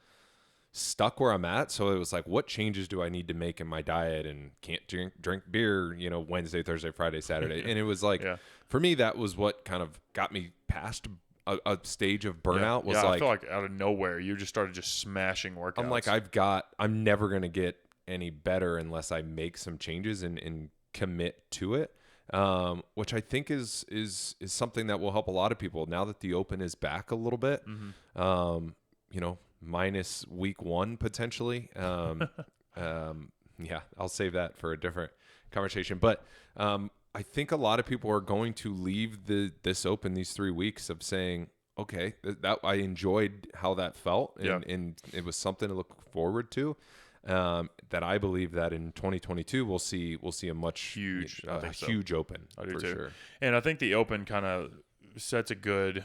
stuck where I'm at. So it was like, what changes do I need to make in my diet? And can't drink beer, Wednesday, Thursday, Friday, Saturday. And it was like, for me, that was what kind of got me past a stage of burnout. Was like, I feel like out of nowhere, you just started smashing workouts. I'm like, I'm never going to get any better unless I make some changes and commit to it. Which I think is something that will help a lot of people now that the Open is back a little bit. Minus week 1 potentially. Yeah, I'll save that for a different conversation. But I think a lot of people are going to leave this Open, these 3 weeks, of saying, okay, that I enjoyed how that felt, and it was something to look forward to. That I believe that in 2022 we'll see a much huge Open. I do for too. Sure. And I think the Open kind of sets a good.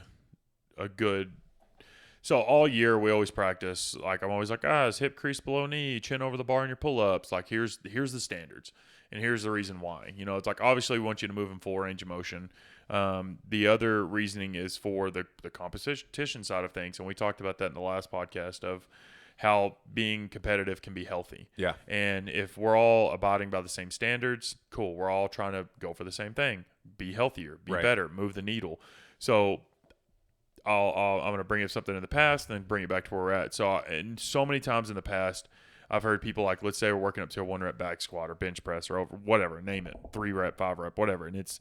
So all year we always practice. Like I'm always like, guys, hip crease below knee, chin over the bar in your pull-ups. Like here's the standards, and here's the reason why. It's like obviously we want you to move in full range of motion. The other reasoning is for the competition side of things, and we talked about that in the last podcast of how being competitive can be healthy. Yeah. And if we're all abiding by the same standards, cool. We're all trying to go for the same thing. Be healthier, be better, move the needle. So I'm going to bring up something in the past and then bring it back to where we're at. And so many times in the past, I've heard people like, let's say we're working up to a 1-rep back squat or bench press or over whatever, name it, 3-rep, 5-rep, whatever. And it's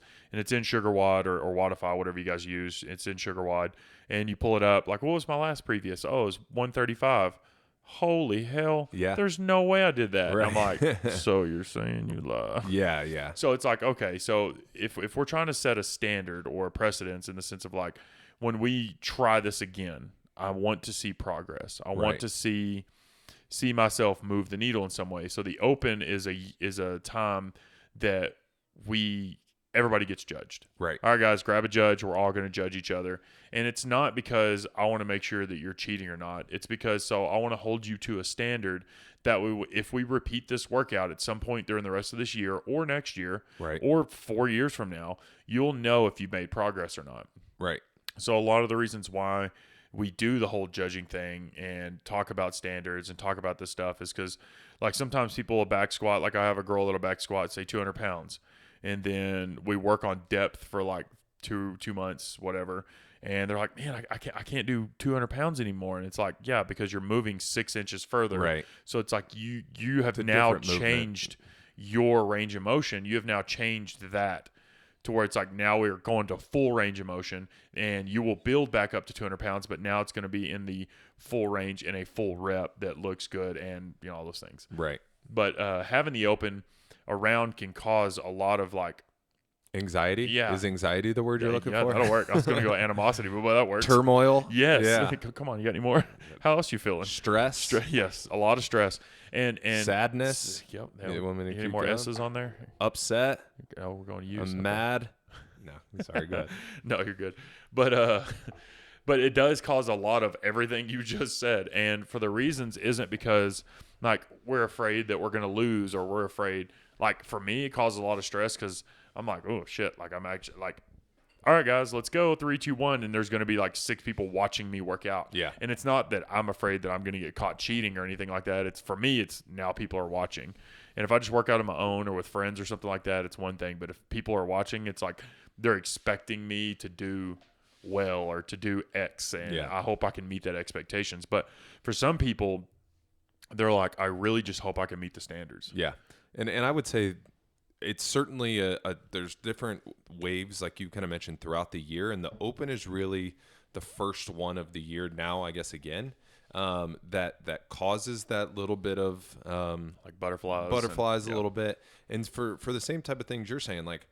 in Sugar WOD or Wodify, whatever you guys use. It's in Sugar WOD. And you pull it up like, what was my last previous? Oh, it was 135. Holy hell. Yeah. There's no way I did that. Right. I'm like, so you're saying you lie. Yeah, yeah. So it's like, okay, so if we're trying to set a standard or a precedence in the sense of like, when we try this again, I want to see progress. I want to see myself move the needle in some way. So the Open is a time that everybody gets judged. Right. All right, guys, grab a judge. We're all going to judge each other. And it's not because I want to make sure that you're cheating or not. It's because I want to hold you to a standard that if we repeat this workout at some point during the rest of this year or next year or 4 years from now, you'll know if you've made progress or not. Right. So a lot of the reasons why we do the whole judging thing and talk about standards and talk about this stuff is because like sometimes people will back squat. Like I have a girl that'll back squat, say 200 pounds. And then we work on depth for like two months, whatever. And they're like, man, I can't do 200 pounds anymore. And it's like, yeah, because you're moving 6 inches further. Right. So it's like you have now changed your range of motion. You have now changed that to where it's like now we're going to full range of motion, and you will build back up to 200 pounds, but now it's going to be in the full range in a full rep that looks good and, you know, all those things. Right. But having the open around can cause a lot of like anxiety. Yeah. Is anxiety the word you're looking for? That'll work. I was going to go animosity, but that works. Turmoil. Yes. Yeah. Come on, you got any more? How else you feeling? Stress. Yes, a lot of stress and sadness. Yep. You want me to any keep more going? S's on there? Upset. Oh, we're going to use. I'm mad. No, sorry. Go ahead. No, you're good. But but it does cause a lot of everything you just said, and for the reasons isn't because like we're afraid that we're going to lose or we're afraid. Like for me, it causes a lot of stress because I'm like, oh shit, like I'm actually like, all right, guys, let's go 3, 2, 1, and there's going to be like 6 people watching me work out. Yeah. And it's not that I'm afraid that I'm going to get caught cheating or anything like that. It's for me, it's now people are watching, and if I just work out on my own or with friends or something like that, it's one thing. But if people are watching, it's like they're expecting me to do well or to do X, and I hope I can meet that expectations. But for some people, they're like, I really just hope I can meet the standards. Yeah. And I would say it's certainly there's different waves, like you kind of mentioned, throughout the year, and the Open is really the first one of the year now, I guess, again, that causes that little bit of like butterflies a little bit. And for the same type of things you're saying, like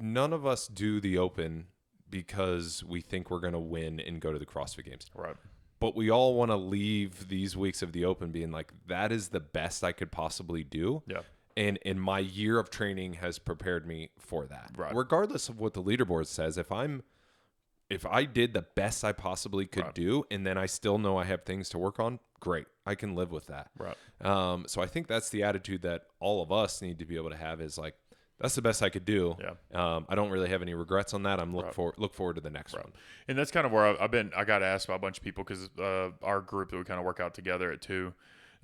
none of us do the Open because we think we're going to win and go to the CrossFit Games. Right. But we all want to leave these weeks of the Open being like, that is the best I could possibly do. Yeah. And my year of training has prepared me for that. Right. Regardless of what the leaderboard says, if I did the best I possibly could do, and then I still know I have things to work on, great. I can live with that. Right. So I think that's the attitude that all of us need to be able to have is like, that's the best I could do. Yeah. I don't really have any regrets on that. I'm look forward to the next one. And that's kind of where I've been. I got asked by a bunch of people because our group that we kind of work out together at 2,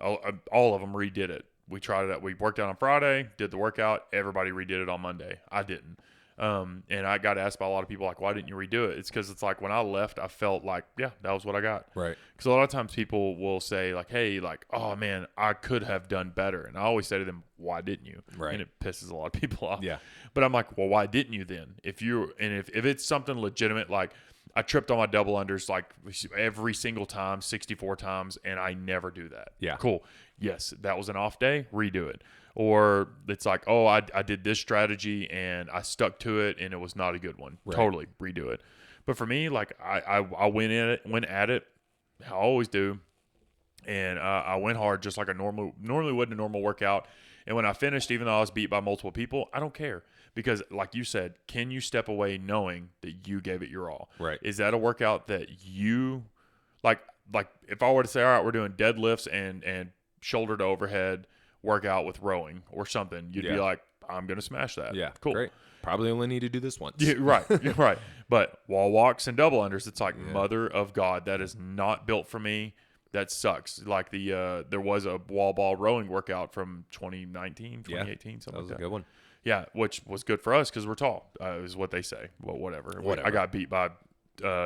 all of them redid it. We tried it out. We worked out on Friday, did the workout. Everybody redid it on Monday. I didn't. And I got asked by a lot of people, like, why didn't you redo it? It's because it's like when I left, I felt like, yeah, that was what I got. Right. Because a lot of times people will say, like, hey, like, oh, man, I could have done better. And I always say to them, why didn't you? Right. And it pisses a lot of people off. Yeah. But I'm like, well, why didn't you then? If it's something legitimate, like I tripped on my double unders like every single time, 64 times, and I never do that. Yeah. Cool. Yes, that was an off day. Redo it. Or it's like, oh, I did this strategy and I stuck to it and it was not a good one. Right. Totally redo it. But for me, like I went at it. I always do. And I went hard just like I normally would in a normal workout. And when I finished, even though I was beat by multiple people, I don't care. Because like you said, can you step away knowing that you gave it your all? Right. Is that a workout that you like if I were to say, all right, we're doing deadlifts and shoulder to overhead workout with rowing or something, you'd be like, I'm going to smash that. Yeah. Cool. Great. Probably only need to do this once. Yeah, right. Right. But wall walks and double unders, it's like, mother of God, that is not built for me. That sucks. Like there was a wall ball rowing workout from 2019, 2018, something like that. That was a good one. Yeah, which was good for us because we're tall, is what they say. Well, whatever. I got beat by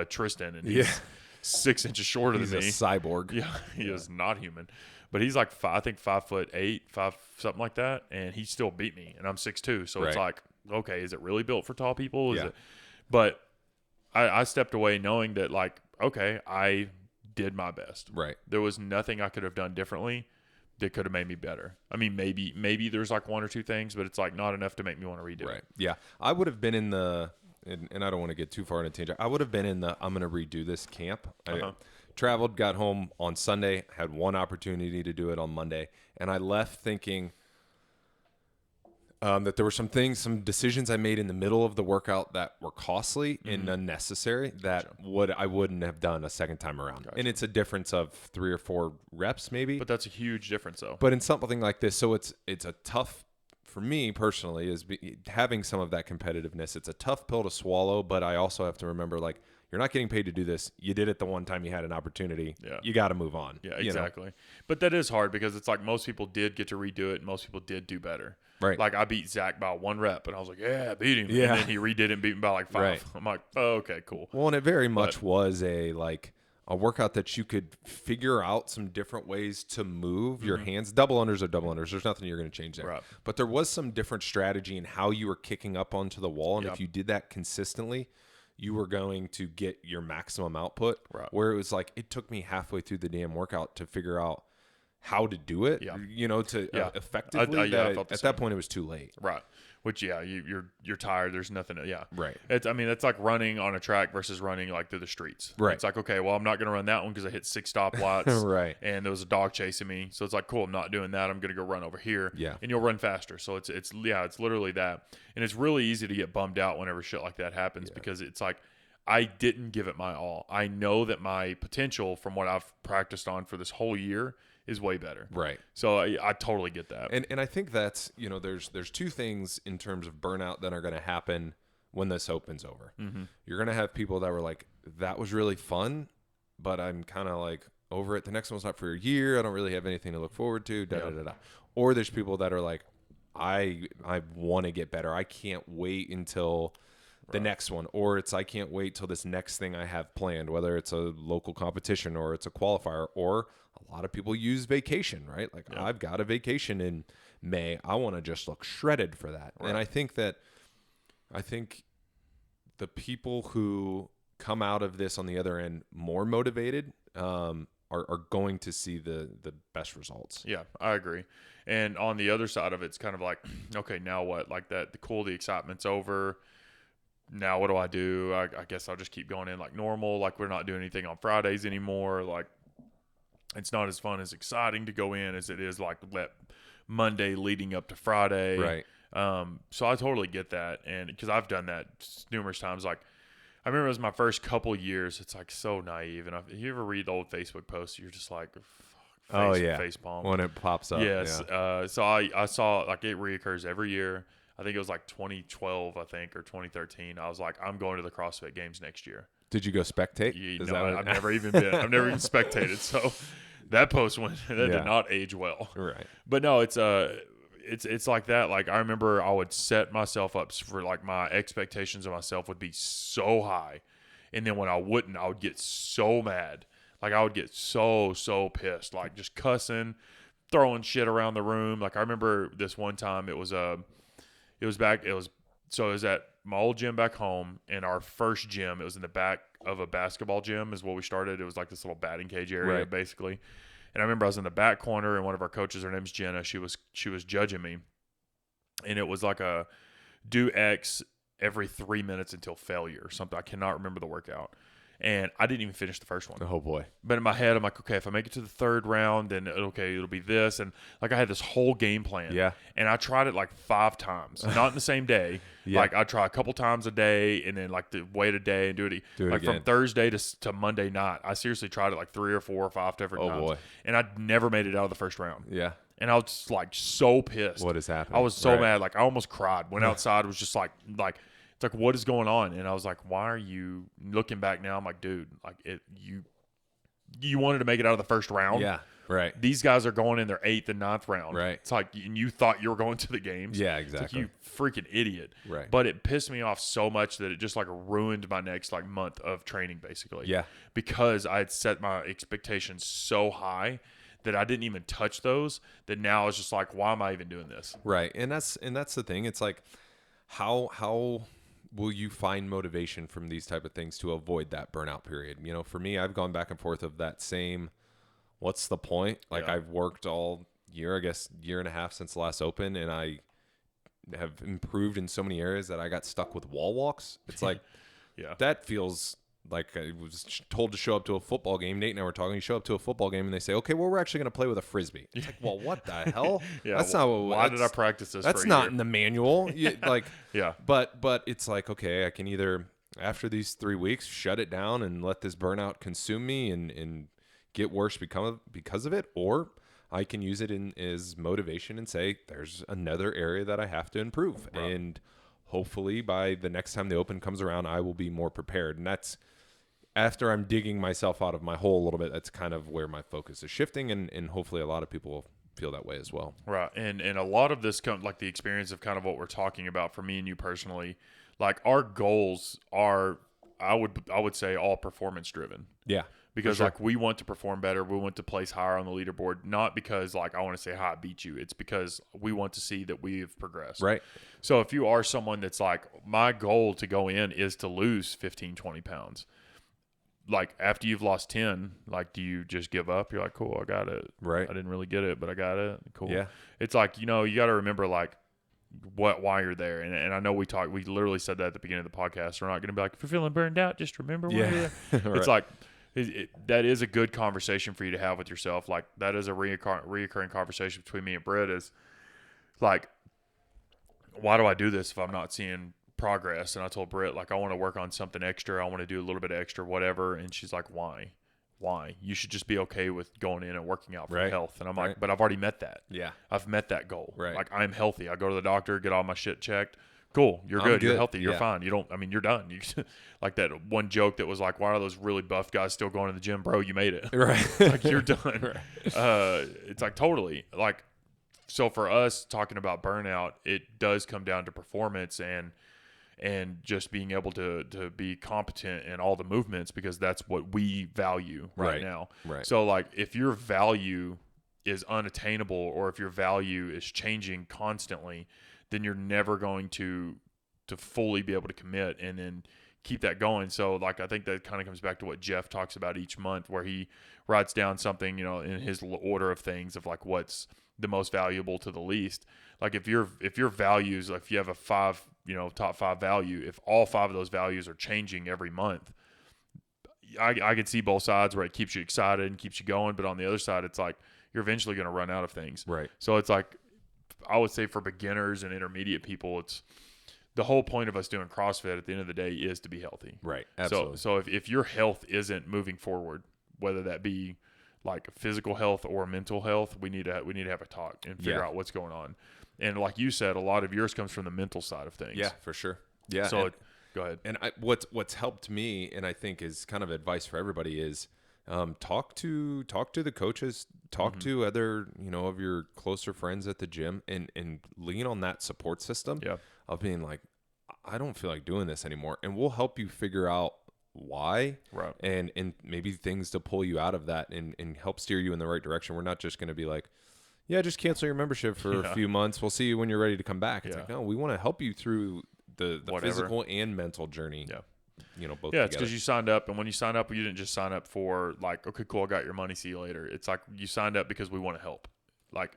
Tristan, and he's 6 inches shorter than me. He's a cyborg. Yeah, he is not human. But he's like, I think 5'8", something like that, and he still beat me, and I'm 6'2". So it's like, okay, is it really built for tall people? Is it? But I stepped away knowing that, like, okay, I did my best. Right. There was nothing I could have done differently that could have made me better. I mean, maybe there's like 1 or 2 things, but it's like not enough to make me want to redo it. Yeah. I would have been in the, and I don't want to get too far in a tangent. I would have been in the, I'm going to redo this camp. I traveled, got home on Sunday, had one opportunity to do it on Monday. And I left thinking that there were some decisions I made in the middle of the workout that were costly and unnecessary that I wouldn't have done a second time around. And it's a difference of 3 or 4 reps maybe. But that's a huge difference though. But in something like this, so it's a tough for me personally is having some of that competitiveness. It's a tough pill to swallow, but I also have to remember, like, you're not getting paid to do this. You did it the one time you had an opportunity. Yeah. You got to move on. Yeah, exactly. But that is hard because it's like most people did get to redo it and most people did do better. Right. Like I beat Zach by 1 rep and I was like, yeah, I beat him. Yeah. And then he redid it and beat him by like 5. Right. I'm like, oh, okay, cool. Well, and it very much was a workout that you could figure out some different ways to move your hands. Double unders are double unders. There's nothing you're going to change there. Right. But there was some different strategy in how you were kicking up onto the wall. And if you did that consistently, you were going to get your maximum output. Right. Where it was like, it took me halfway through the damn workout to figure out how to do it, you know, to effectively. At that point, it was too late. Right. Which, you're tired. There's nothing. Right. It's like running on a track versus running like through the streets. Right. It's like, okay, well, I'm not going to run that one because I hit 6 stoplights. Right. And there was a dog chasing me. So it's like, cool, I'm not doing that. I'm going to go run over here. Yeah. And you'll run faster. So it's literally that. And it's really easy to get bummed out whenever shit like that happens because it's like, I didn't give it my all. I know that my potential from what I've practiced on for this whole year is way better. Right. So I totally get that. And I think that's, you know, there's 2 things in terms of burnout that are going to happen when this opens over. Mm-hmm. You're going to have people that were like, that was really fun, but I'm kind of like over it. The next one's not for a year. I don't really have anything to look forward to. Or there's people that are like, I want to get better. I can't wait until the next one, or it's I can't wait till this next thing I have planned, whether it's a local competition or it's a qualifier, or a lot of people use vacation, right? Like I've got a vacation in May. I want to just look shredded for that. Right. And I think the people who come out of this on the other end more motivated are going to see the best results. Yeah, I agree. And on the other side of it, it's kind of like, okay, now what? Like the excitement's over. Now what do? I guess I'll just keep going in like normal. Like we're not doing anything on Fridays anymore. Like it's not as fun as exciting to go in as it is like that Monday leading up to Friday. Right. So I totally get that. And because I've done that numerous times. Like I remember it was my first couple years. It's like so naive. And if you ever read the old Facebook posts, you're just like, face palm. When it pops up. Yes. Yeah. So I saw like it reoccurs every year. I think it was like 2012, or 2013. I was like, I'm going to the CrossFit Games next year. Did you go spectate? I've never even been. I've never even spectated. So that post did not age well. Right. But no, it's like that. Like I remember I would set myself up for like my expectations of myself would be so high. And then when I wouldn't, I would get so mad. Like I would get so pissed, like just cussing, throwing shit around the room. Like I remember this one time it was at my old gym back home, and our first gym, it was in the back of a basketball gym is what we started. It was like this little batting cage area, basically. And I remember I was in the back corner, and one of our coaches, her name's Jenna, she was judging me. And it was like a do X every 3 minutes until failure or something. I cannot remember the workout. And I didn't even finish the first one. Oh, boy. But in my head, I'm like, okay, if I make it to the 3rd round, then, it'll be this. And, like, I had this whole game plan. Yeah. And I tried it, like, 5 times. Not in the same day. Yeah. Like, I try a couple times a day and then, like, wait a day and do it like, again. from Thursday to Monday night. I seriously tried it, like, 3 or 4 or 5 different times. Oh, boy. And I never made it out of the first round. Yeah. And I was, just, like, so pissed. What is happening? I was so mad. Like, I almost cried. Went outside, was just, like it's like, what is going on? And I was like, why are you looking back now? I'm like, dude, like you wanted to make it out of the first round. Yeah. Right. These guys are going in their 8th and 9th round. Right. It's like, and you thought you were going to the games. Yeah, exactly. It's like, you freaking idiot. Right. But it pissed me off so much that it just like ruined my next like month of training basically. Yeah. Because I had set my expectations so high that I didn't even touch those, that now it's just like, why am I even doing this? Right. And that's the thing. It's like, how will you find motivation from these type of things to avoid that burnout period? You know, for me, I've gone back and forth of that same, what's the point? Like I've worked all year, I guess year and a half since the last open, and I have improved in so many areas that I got stuck with wall walks. It's like, that feels like I was told to show up to a football game. Nate and I were talking. You show up to a football game and they say, okay, well, we're actually going to play with a Frisbee. It's like, well, what the hell? That's not what. Why did I practice this? That's not in the manual. Yeah. But it's like, okay, I can either, after these 3 weeks, shut it down and let this burnout consume me and get worse because of it, or I can use it as motivation and say, there's another area that I have to improve. Right. And hopefully by the next time the Open comes around, I will be more prepared. And that's after I'm digging myself out of my hole a little bit. That's kind of where my focus is shifting. And hopefully a lot of people feel that way as well. Right. And a lot of this comes like the experience of kind of what we're talking about for me and you personally. Like our goals are, I would say, all performance driven. Yeah. Because sure. like we want to perform better, we want to place higher on the leaderboard, not because like I want to say hi, I beat you. It's because we want to see that we've progressed. Right. So if you are someone that's like, my goal to go in is to lose 15, 20 pounds. Like after you've lost 10, like do you just give up? You're like, cool, I got it. Right. I didn't really get it, but I got it. Cool. Yeah. It's like, you know, you got to remember like why you're there. And I know we literally said that at the beginning of the podcast. We're not going to be like, if you're feeling burned out, just remember why you're there. Right. It's like, that is a good conversation for you to have with yourself. Like that is a reoccurring conversation between me and Brett is like, why do I do this if I'm not seeing progress? And I told Brett, like, I want to work on something extra. I want to do a little bit extra, whatever. And she's like, why? You should just be okay with going in and working out for Right. health. And I'm Right. like, but I've already met that. Yeah. I've met that goal. Right. Like I'm healthy. I go to the doctor, get all my shit checked. Cool. You're I'm good. You're good. healthy. You're Yeah. fine. You're done. You like that one joke that was like, why are those really buff guys still going to the gym, bro? You made it. Right. Like you're done. It's like totally like, so for us talking about burnout, it does come down to performance and just being able to be competent in all the movements, because that's what we value right now. Right. So like if your value is unattainable or if your value is changing constantly, then you're never going to fully be able to commit and then keep that going. So like I think that kind of comes back to what Jeff talks about each month, where he writes down something, you know, in his order of things of like what's the most valuable to the least. Like if your values, like if you have a top 5 value, if all 5 of those values are changing every month, I can see both sides where it keeps you excited and keeps you going, but on the other side, it's like you're eventually going to run out of things. Right. So it's like, I would say for beginners and intermediate people, it's the whole point of us doing CrossFit at the end of the day is to be healthy. Right. Absolutely. So if your health isn't moving forward, whether that be like physical health or mental health, we need to have a talk and figure out what's going on. And like you said, a lot of yours comes from the mental side of things. Yeah, for sure. Yeah. So go ahead. And what's helped me, and I think is kind of advice for everybody, is talk to the coaches, talk to other, of your closer friends at the gym, and lean on that support system of being like, I don't feel like doing this anymore, and we'll help you figure out why, right? And maybe things to pull you out of that and help steer you in the right direction. We're not just going to be like, yeah, just cancel your membership for a few months. We'll see you when you're ready to come back. It's like, no, we want to help you through the physical and mental journey. Yeah. Both together. It's because you signed up, and when you signed up, you didn't just sign up for like, okay, cool, I got your money, see you later. It's like you signed up because we want to help. Like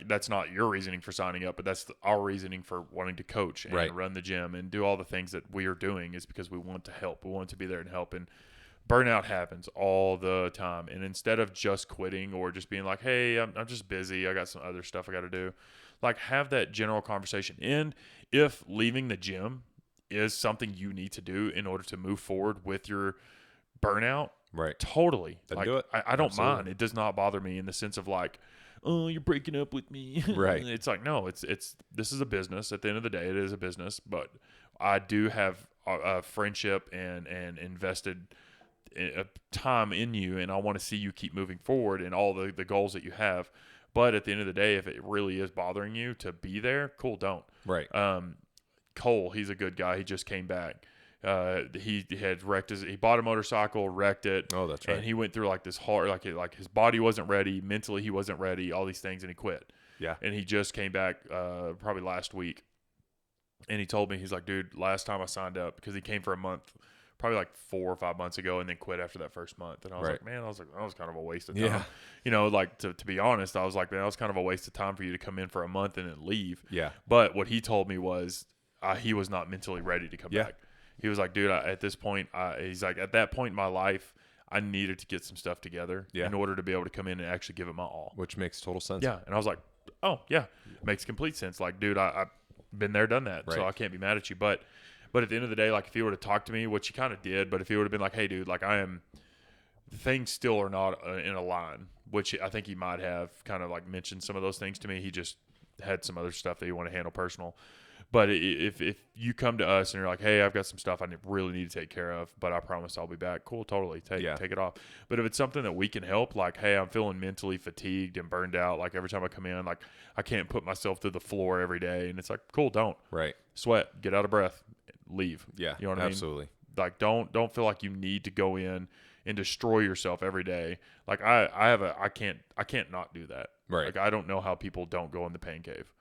that's not your reasoning for signing up, but that's our reasoning for wanting to coach and run the gym and do all the things that we are doing is because we want to help. We want to be there and help. And burnout happens all the time. And instead of just quitting or just being like, hey, I'm just busy, I got some other stuff I got to do, like have that general conversation. And if leaving the gym is something you need to do in order to move forward with your burnout, right? Totally. Then like, do it. I don't mind. It does not bother me in the sense of like, oh, you're breaking up with me. Right. It's like, no, this is a business. At the end of the day, it is a business, but I do have a friendship and invested time in you, and I want to see you keep moving forward and all the goals that you have. But at the end of the day, if it really is bothering you to be there, cool, don't. Right. Cole, he's a good guy. He just came back. He had wrecked he bought a motorcycle, wrecked it. Oh, that's right. And he went through like this hard, like his body wasn't ready, mentally he wasn't ready, all these things, and he quit. Yeah. And he just came back probably last week. And he told me, he's like, dude, last time I signed up, because he came for a month, probably like 4 or 5 months ago, and then quit after that first month. And I was like, man, that was kind of a waste of time. Yeah. Like to be honest, I was like, man, that was kind of a waste of time for you to come in for a month and then leave. Yeah. But what he told me was he was not mentally ready to come back. He was like, dude, at this point, he's like, at that point in my life, I needed to get some stuff together in order to be able to come in and actually give it my all. Which makes total sense. Yeah. And I was like, oh, yeah, makes complete sense. Like, dude, I've been there, done that. Right. So I can't be mad at you. But at the end of the day, like if he would have talked to me, which he kind of did, but if he would have been like, hey, dude, like I am things still are not in a line, which I think he might have kind of like mentioned some of those things to me. He just had some other stuff that he wanted to handle personal. But if you come to us and you're like, hey, I've got some stuff I really need to take care of, but I promise I'll be back. Cool, totally. Take it off. But if it's something that we can help, like, hey, I'm feeling mentally fatigued and burned out. Like every time I come in, like I can't put myself through the floor every day. And it's like, cool, don't. Right. Sweat, get out of breath, leave. Yeah, you know what absolutely. I mean? Like don't feel like you need to go in and destroy yourself every day. Like I can't not do that. Right. Like I don't know how people don't go in the pain cave.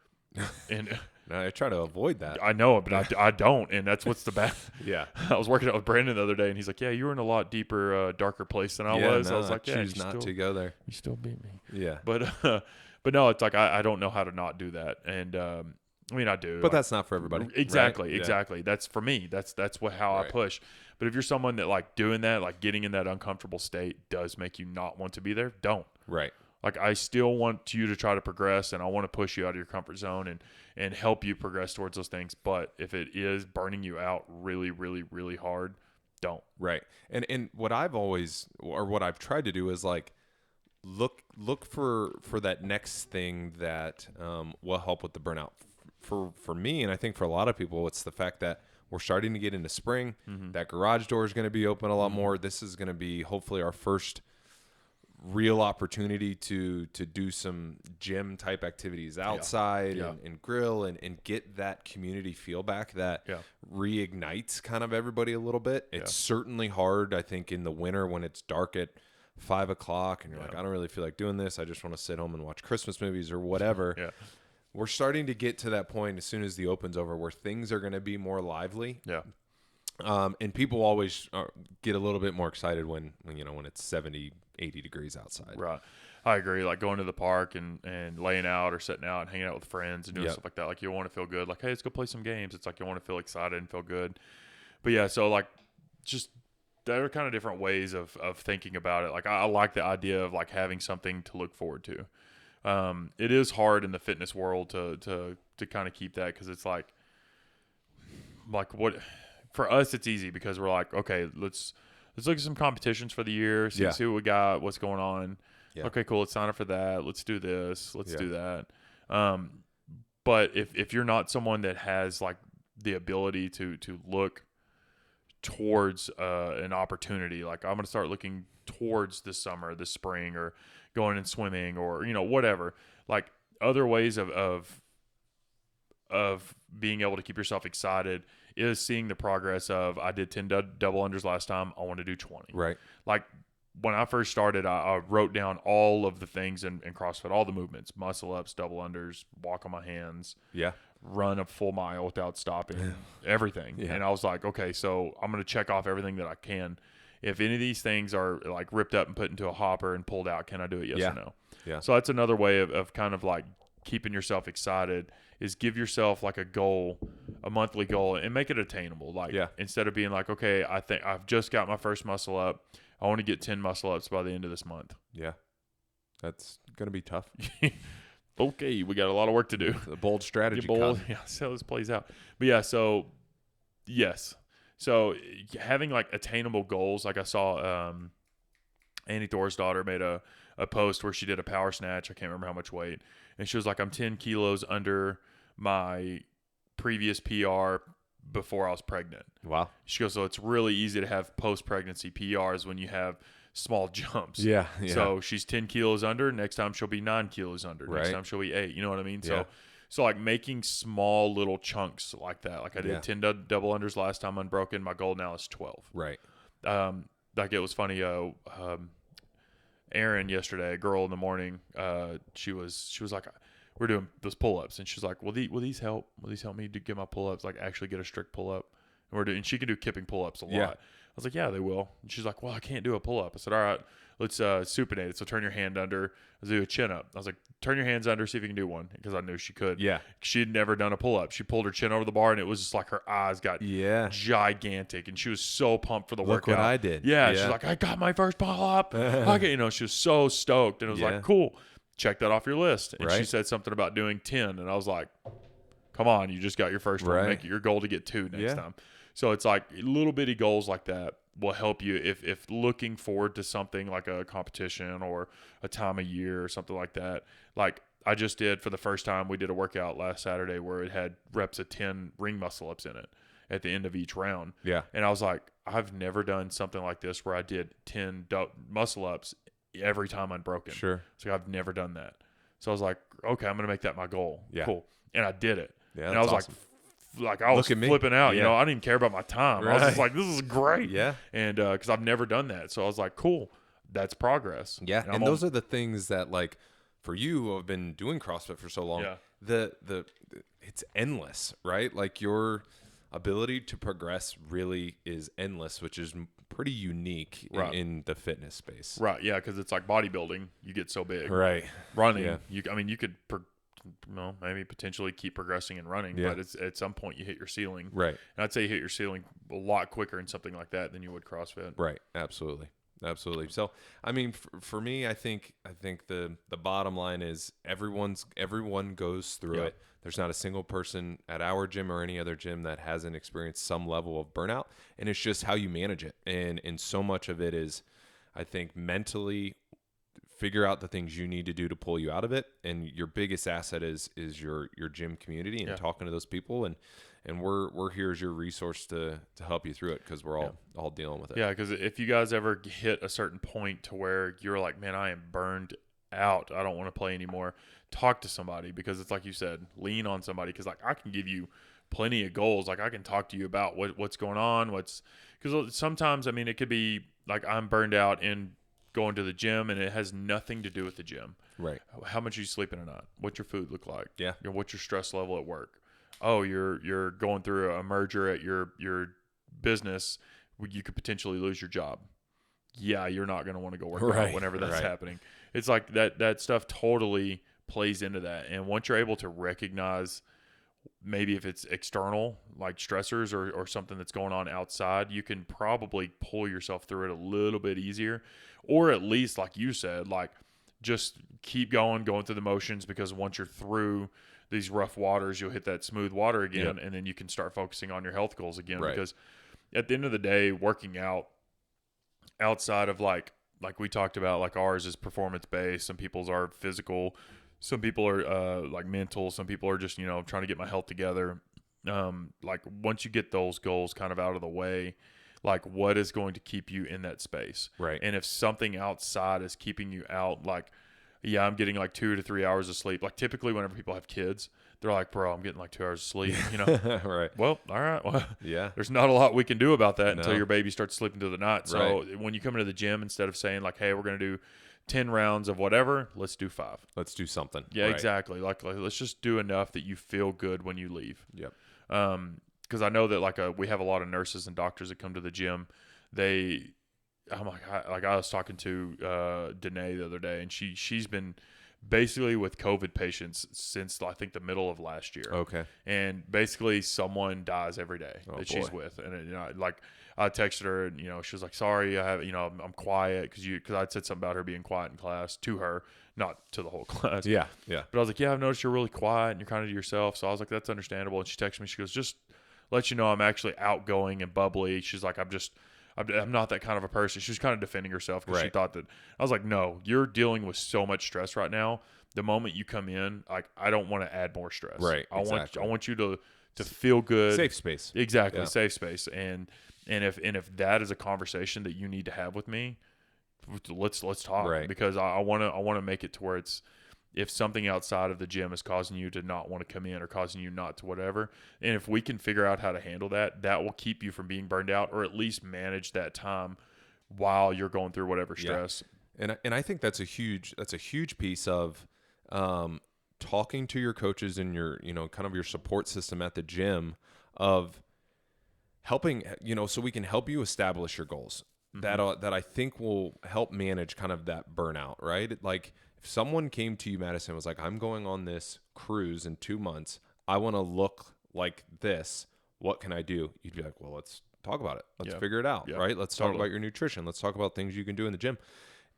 And no, I try to avoid that. I know, but I don't, and that's what's the bad. Yeah. I was working out with Brandon the other day, and he's like, "Yeah, you were in a lot deeper, darker place than I was." No, I was like, "Yeah, choose not to go there. You still beat me." Yeah. But no, it's like I don't know how to not do that, and I mean I do. But that's not for everybody. Exactly, right? exactly. That's for me. That's how I push. But if you're someone that like doing that, like getting in that uncomfortable state, does make you not want to be there, don't. Right. Like I still want you to try to progress, and I want to push you out of your comfort zone and help you progress towards those things. But if it is burning you out really, really, really hard, don't. Right. And what I've always, or what I've tried to do is like look for that next thing that will help with the burnout. For me, and I think for a lot of people, it's the fact that we're starting to get into spring. Mm-hmm. That garage door is going to be open a lot more. This is going to be hopefully our first real opportunity to do some gym type activities outside and grill and get that community feel back that reignites kind of everybody a little bit. It's certainly hard, I think, in the winter when it's dark at 5 o'clock and you're like, I don't really feel like doing this. I just want to sit home and watch Christmas movies or whatever. We're starting to get to that point as soon as the open's over where things are going to be more lively. And people always get a little bit more excited when it's 70, 80 degrees outside. Right. I agree. Like going to the park and laying out or sitting out and hanging out with friends and doing stuff like that. Like you want to feel good. Like, hey, let's go play some games. It's like you want to feel excited and feel good. But yeah, so like just there are kind of different ways of thinking about it. Like I like the idea of like having something to look forward to. It is hard in the fitness world to kind of keep that because it's like what for us it's easy because we're like, okay, let's look at some competitions for the year, see what we got, what's going on. Okay, cool, let's sign up for that. Let's do this. Let's do that. But if you're not someone that has like the ability to look towards an opportunity, like I'm going to start looking towards this summer, this spring, or going and swimming, or whatever, like other ways of being able to keep yourself excited is seeing the progress of I did 10 double unders last time, I want to do 20. Right. Like when I first started, I wrote down all of the things in CrossFit, all the movements, muscle ups, double unders, walk on my hands, run a full mile without stopping, everything. And I was like, okay, so I'm going to check off everything that I can. If any of these things are like ripped up and put into a hopper and pulled out, can I do it? Yes or no? Yeah. So that's another way of kind of like keeping yourself excited is give yourself like a goal, a monthly goal, and make it attainable. Like instead of being like, okay, I think I've just got my first muscle up. I want to get 10 muscle ups by the end of this month. Yeah. That's going to be tough. Okay, we got a lot of work to do. A bold strategy. Yeah, so this plays out. But yeah, so yes. So having like attainable goals, like I saw Annie Thor's daughter made a post where she did a power snatch. I can't remember how much weight. And she was like, I'm 10 kilos under my previous PR before I was pregnant. Wow. She goes, so it's really easy to have post-pregnancy PRs when you have small jumps. Yeah. So she's 10 kilos under. Next time she'll be 9 kilos under. Next time she'll be 8. You know what I mean? Yeah. So like making small little chunks like that. Like I did 10 double unders last time unbroken. My goal now is 12. Right. Like it was funny. Erin yesterday, a girl in the morning, she was like, we're doing those pull-ups, and she's like, will these help? Will these help me to get my pull-ups, like actually get a strict pull-up? And she can do kipping pull-ups a lot. I was like, yeah, they will. And she's like, well, I can't do a pull-up. I said, all right, let's supinate it. So turn your hand under. Let's do a chin-up. I was like, turn your hands under, see if you can do one, because I knew she could. Yeah. She had never done a pull-up. She pulled her chin over the bar, and it was just like her eyes got gigantic, and she was so pumped for the workout. Look what I did. Yeah. She's like, I got my first pull-up. She was so stoked, and it was like, cool. Check that off your list. And she said something about doing 10, and I was like, come on, you just got your first one. Make it your goal to get 2 next time. So it's like little bitty goals like that. will help you if looking forward to something like a competition or a time of year or something like that. Like I just did for the first time, we did a workout last Saturday where it had reps of 10 ring muscle ups in it at the end of each round. Yeah. And I was like, I've never done something like this where I did 10 muscle ups every time unbroken. Sure. So I've never done that. So I was like, okay, I'm going to make that my goal. Yeah. Cool. And I did it. Yeah. And I was awesome. like I was flipping out. Yeah. I didn't even care about my time. I was just like, this is great. Yeah. And because I've never done that. So I was like, cool. That's progress. Yeah. And those are the things that, like, for you who have been doing CrossFit for so long, it's endless, right? Like, your ability to progress really is endless, which is pretty unique in the fitness space. Right. Yeah. Because it's like bodybuilding. You get so big. Right. Running. Yeah. You could maybe potentially keep progressing and running, but it's at some point you hit your ceiling. Right. And I'd say you hit your ceiling a lot quicker in something like that than you would CrossFit. Right. Absolutely. So, I mean, for me, I think the bottom line is everyone goes through it. There's not a single person at our gym or any other gym that hasn't experienced some level of burnout, and it's just how you manage it. And so much of it is, I think, mentally figure out the things you need to do to pull you out of it. And your biggest asset is your gym community and talking to those people. And we're here as your resource to help you through it, because we're all dealing with it. Yeah, because if you guys ever hit a certain point to where you're like, man, I am burned out, I don't want to play anymore, talk to somebody, because it's like you said, lean on somebody, because like I can give you plenty of goals. Like I can talk to you about what's going on, because sometimes, I mean, it could be like I'm burned out in going to the gym and it has nothing to do with the gym. Right. How much are you sleeping or not? What's your food look like? Yeah. What's your stress level at work? Oh, you're going through a merger at your business. You could potentially lose your job. Yeah, you're not going to want to go work out whenever that's happening. It's like that stuff totally plays into that. And once you're able to recognize, maybe if it's external, like stressors or something that's going on outside, you can probably pull yourself through it a little bit easier. Or at least, like you said, like just keep going through the motions, because once you're through these rough waters, you'll hit that smooth water again, and then you can start focusing on your health goals again. Right. Because at the end of the day, working out outside of like we talked about, like ours is performance based. Some people's are physical. Some people are like mental. Some people are just, trying to get my health together. Like once you get those goals kind of out of the way, like what is going to keep you in that space? Right. And if something outside is keeping you out, like, yeah, I'm getting like 2 to 3 hours of sleep. Like typically whenever people have kids, they're like, bro, I'm getting like 2 hours of sleep, Right. Well, all right. Well, yeah. There's not a lot we can do about that until your baby starts sleeping through the night. So when you come into the gym, instead of saying like, hey, we're going to do 10 rounds of whatever, let's do 5. Let's do something. Yeah, exactly. Like let's just do enough that you feel good when you leave. Yep. Because I know that like we have a lot of nurses and doctors that come to the gym. I was talking to Danae the other day, and she's been basically with COVID patients since I think the middle of last year. Okay. And basically someone dies every day that she's with, and like I texted her, and she was like, sorry, I have I'm quiet because I'd said something about her being quiet in class to her, not to the whole class. Yeah. But I was like, yeah, I've noticed you're really quiet and you're kind of to yourself. So I was like, that's understandable. And she texted me, she goes, just let you know I'm actually outgoing and bubbly. She's like, I'm not that kind of a person. She was kind of defending herself because she thought that. I was like, no, you're dealing with so much stress right now. The moment you come in, like, I don't want to add more stress. Right. I want you to feel good. Safe space. Exactly. Yeah. Safe space. And if that is a conversation that you need to have with me, let's talk. Right. Because I want to make it to where it's, if something outside of the gym is causing you to not want to come in or causing you not to whatever, and if we can figure out how to handle that, that will keep you from being burned out, or at least manage that time while you're going through whatever stress. Yeah. And I think that's a huge piece of talking to your coaches and your kind of your support system at the gym, of helping so we can help you establish your goals. Mm-hmm. That I think will help manage kind of that burnout, right? Like, if someone came to you, Madison, and was like, I'm going on this cruise in 2 months, I want to look like this, what can I do? You'd be like, well, let's talk about it. Let's figure it out, right? Let's talk about your nutrition. Let's talk about things you can do in the gym.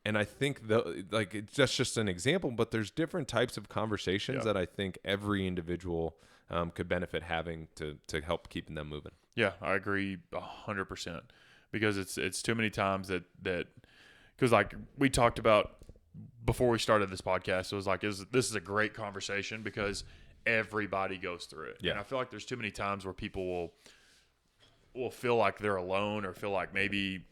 And I think that's just an example, but there's different types of conversations that I think every individual could benefit having to help keeping them moving. Yeah, I agree 100%. because it's too many times that because like we talked about before we started this podcast, it was like this is a great conversation because everybody goes through it. Yeah. And I feel like there's too many times where people will feel like they're alone or feel like maybe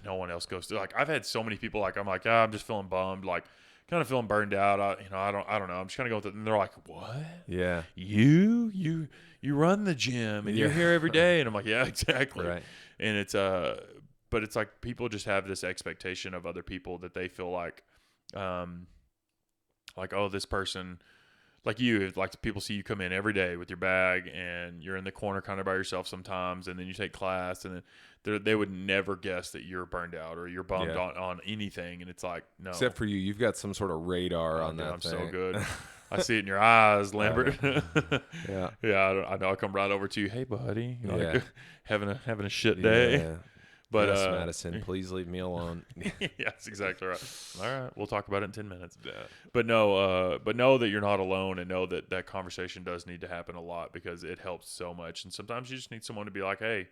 no one else goes through. Like I've had so many people like I'm like I'm just feeling bummed, like kind of feeling burned out. I don't know. I'm just kind of going through it. And they're like, what? Yeah. You run the gym and you're here every day. And I'm like, yeah, exactly. Right. And it's but it's like people just have this expectation of other people that they feel like oh, this person, like you, like people see you come in every day with your bag and you're in the corner kind of by yourself sometimes, and then you take class, and then they would never guess that you're burned out or you're bummed on anything. And it's like, no. Except for you, you've got some sort of radar on that I'm thing. so good. I see it in your eyes, Lambert. Yeah. Yeah, I know. I come right over to you. Hey, buddy. Yeah. Having a shit day. Yeah. But yes, Madison, please leave me alone. yeah, that's exactly right. All right, we'll talk about it in 10 minutes. Yeah. But know that you're not alone, and know that conversation does need to happen a lot because it helps so much. And sometimes you just need someone to be like, hey, you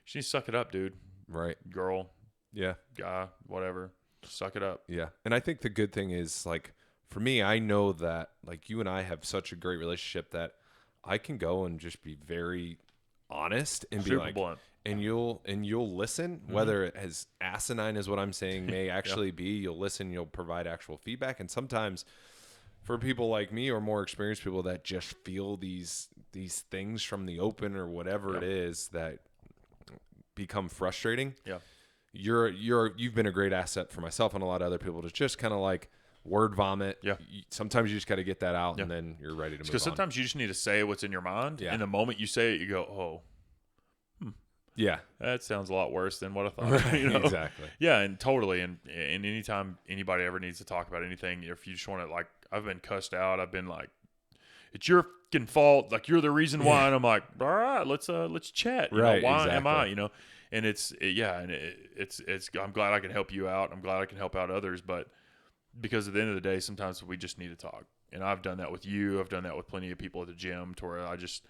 just need to suck it up, dude. Right. Girl. Yeah. Guy, whatever. Suck it up. Yeah. And I think the good thing is, like, for me, I know that, like, you and I have such a great relationship that I can go and just be very honest and Super be like, blunt. and you'll listen, whether it as asinine as what I'm saying may actually be. You'll listen, you'll provide actual feedback. And sometimes for people like me or more experienced people that just feel these things from the open or whatever it is that become frustrating. Yeah. You've been a great asset for myself and a lot of other people to just kind of like word vomit. Yeah. Sometimes you just got to get that out and then you're ready to move on. Because sometimes you just need to say what's in your mind. Yeah. And the moment you say it, you go, oh, yeah, that sounds a lot worse than what I thought. Right, you know? Exactly. Yeah, and totally. And anytime anybody ever needs to talk about anything, if you just want to, like, I've been cussed out. I've been like, it's your fucking fault. Like, you're the reason why. And I'm like, all right, let's chat. You know, why am I? You know, and it's I'm glad I can help you out. I'm glad I can help out others. But because at the end of the day, sometimes we just need to talk. And I've done that with you. I've done that with plenty of people at the gym to where I just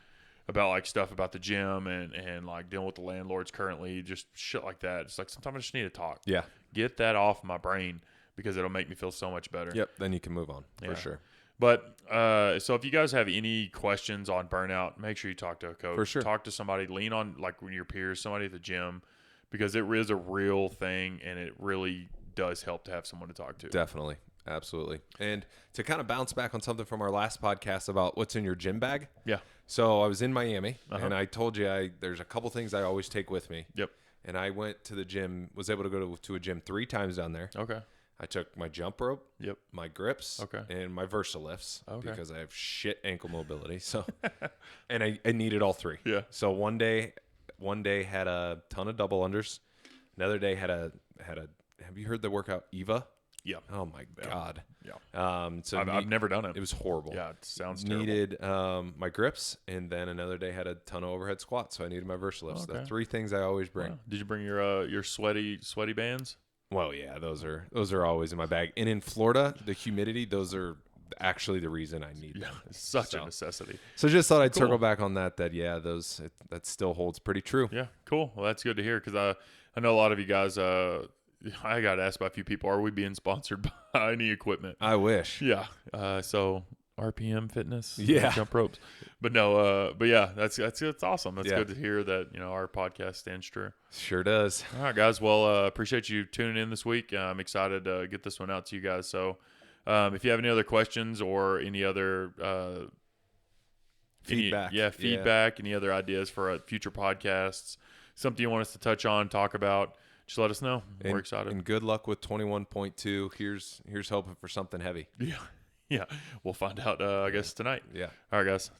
about like stuff about the gym and like dealing with the landlords currently, just shit like that. It's like sometimes I just need to talk. Yeah. Get that off my brain because it'll make me feel so much better. Yep. Then you can move on for sure. But so if you guys have any questions on burnout, make sure you talk to a coach. For sure. Talk to somebody. Lean on like your peers, somebody at the gym, because it is a real thing and it really does help to have someone to talk to. Definitely. Absolutely. And to kind of bounce back on something from our last podcast about what's in your gym bag. Yeah. So I was in Miami and I told you there's a couple things I always take with me. Yep. And I went to the gym, was able to go to a gym 3 times down there. Okay. I took my jump rope, my grips, and my Versalifts because I have shit ankle mobility. So, and I needed all 3. Yeah. So one day had a ton of double unders. Another day had a. Have you heard the workout Eva? Yeah. Oh my God. Yeah. So I've never done it. It was horrible. Yeah. It sounds terrible. Needed my grips, and then another day had a ton of overhead squats. So I needed my Versalifts. The 3 things I always bring. Wow. Did you bring your sweaty bands? Well, yeah, those are always in my bag. And in Florida, the humidity, those are actually the reason I need them. It's such a necessity. So just thought I'd circle back on that. Yeah, that still holds pretty true. Yeah, cool. Well, that's good to hear because I know a lot of you guys. I got asked by a few people, are we being sponsored by any equipment? I wish. Yeah. So RPM Fitness, jump ropes, but no, but yeah, that's awesome. That's good to hear that our podcast stands true. Sure does. All right, guys. Well, appreciate you tuning in this week. I'm excited to get this one out to you guys. So, if you have any other questions or any other feedback, any other ideas for future podcasts, something you want us to touch on, talk about, just let us know. We're excited. And good luck with 21.2. Here's hoping for something heavy. Yeah. We'll find out, I guess, tonight. Yeah. All right, guys.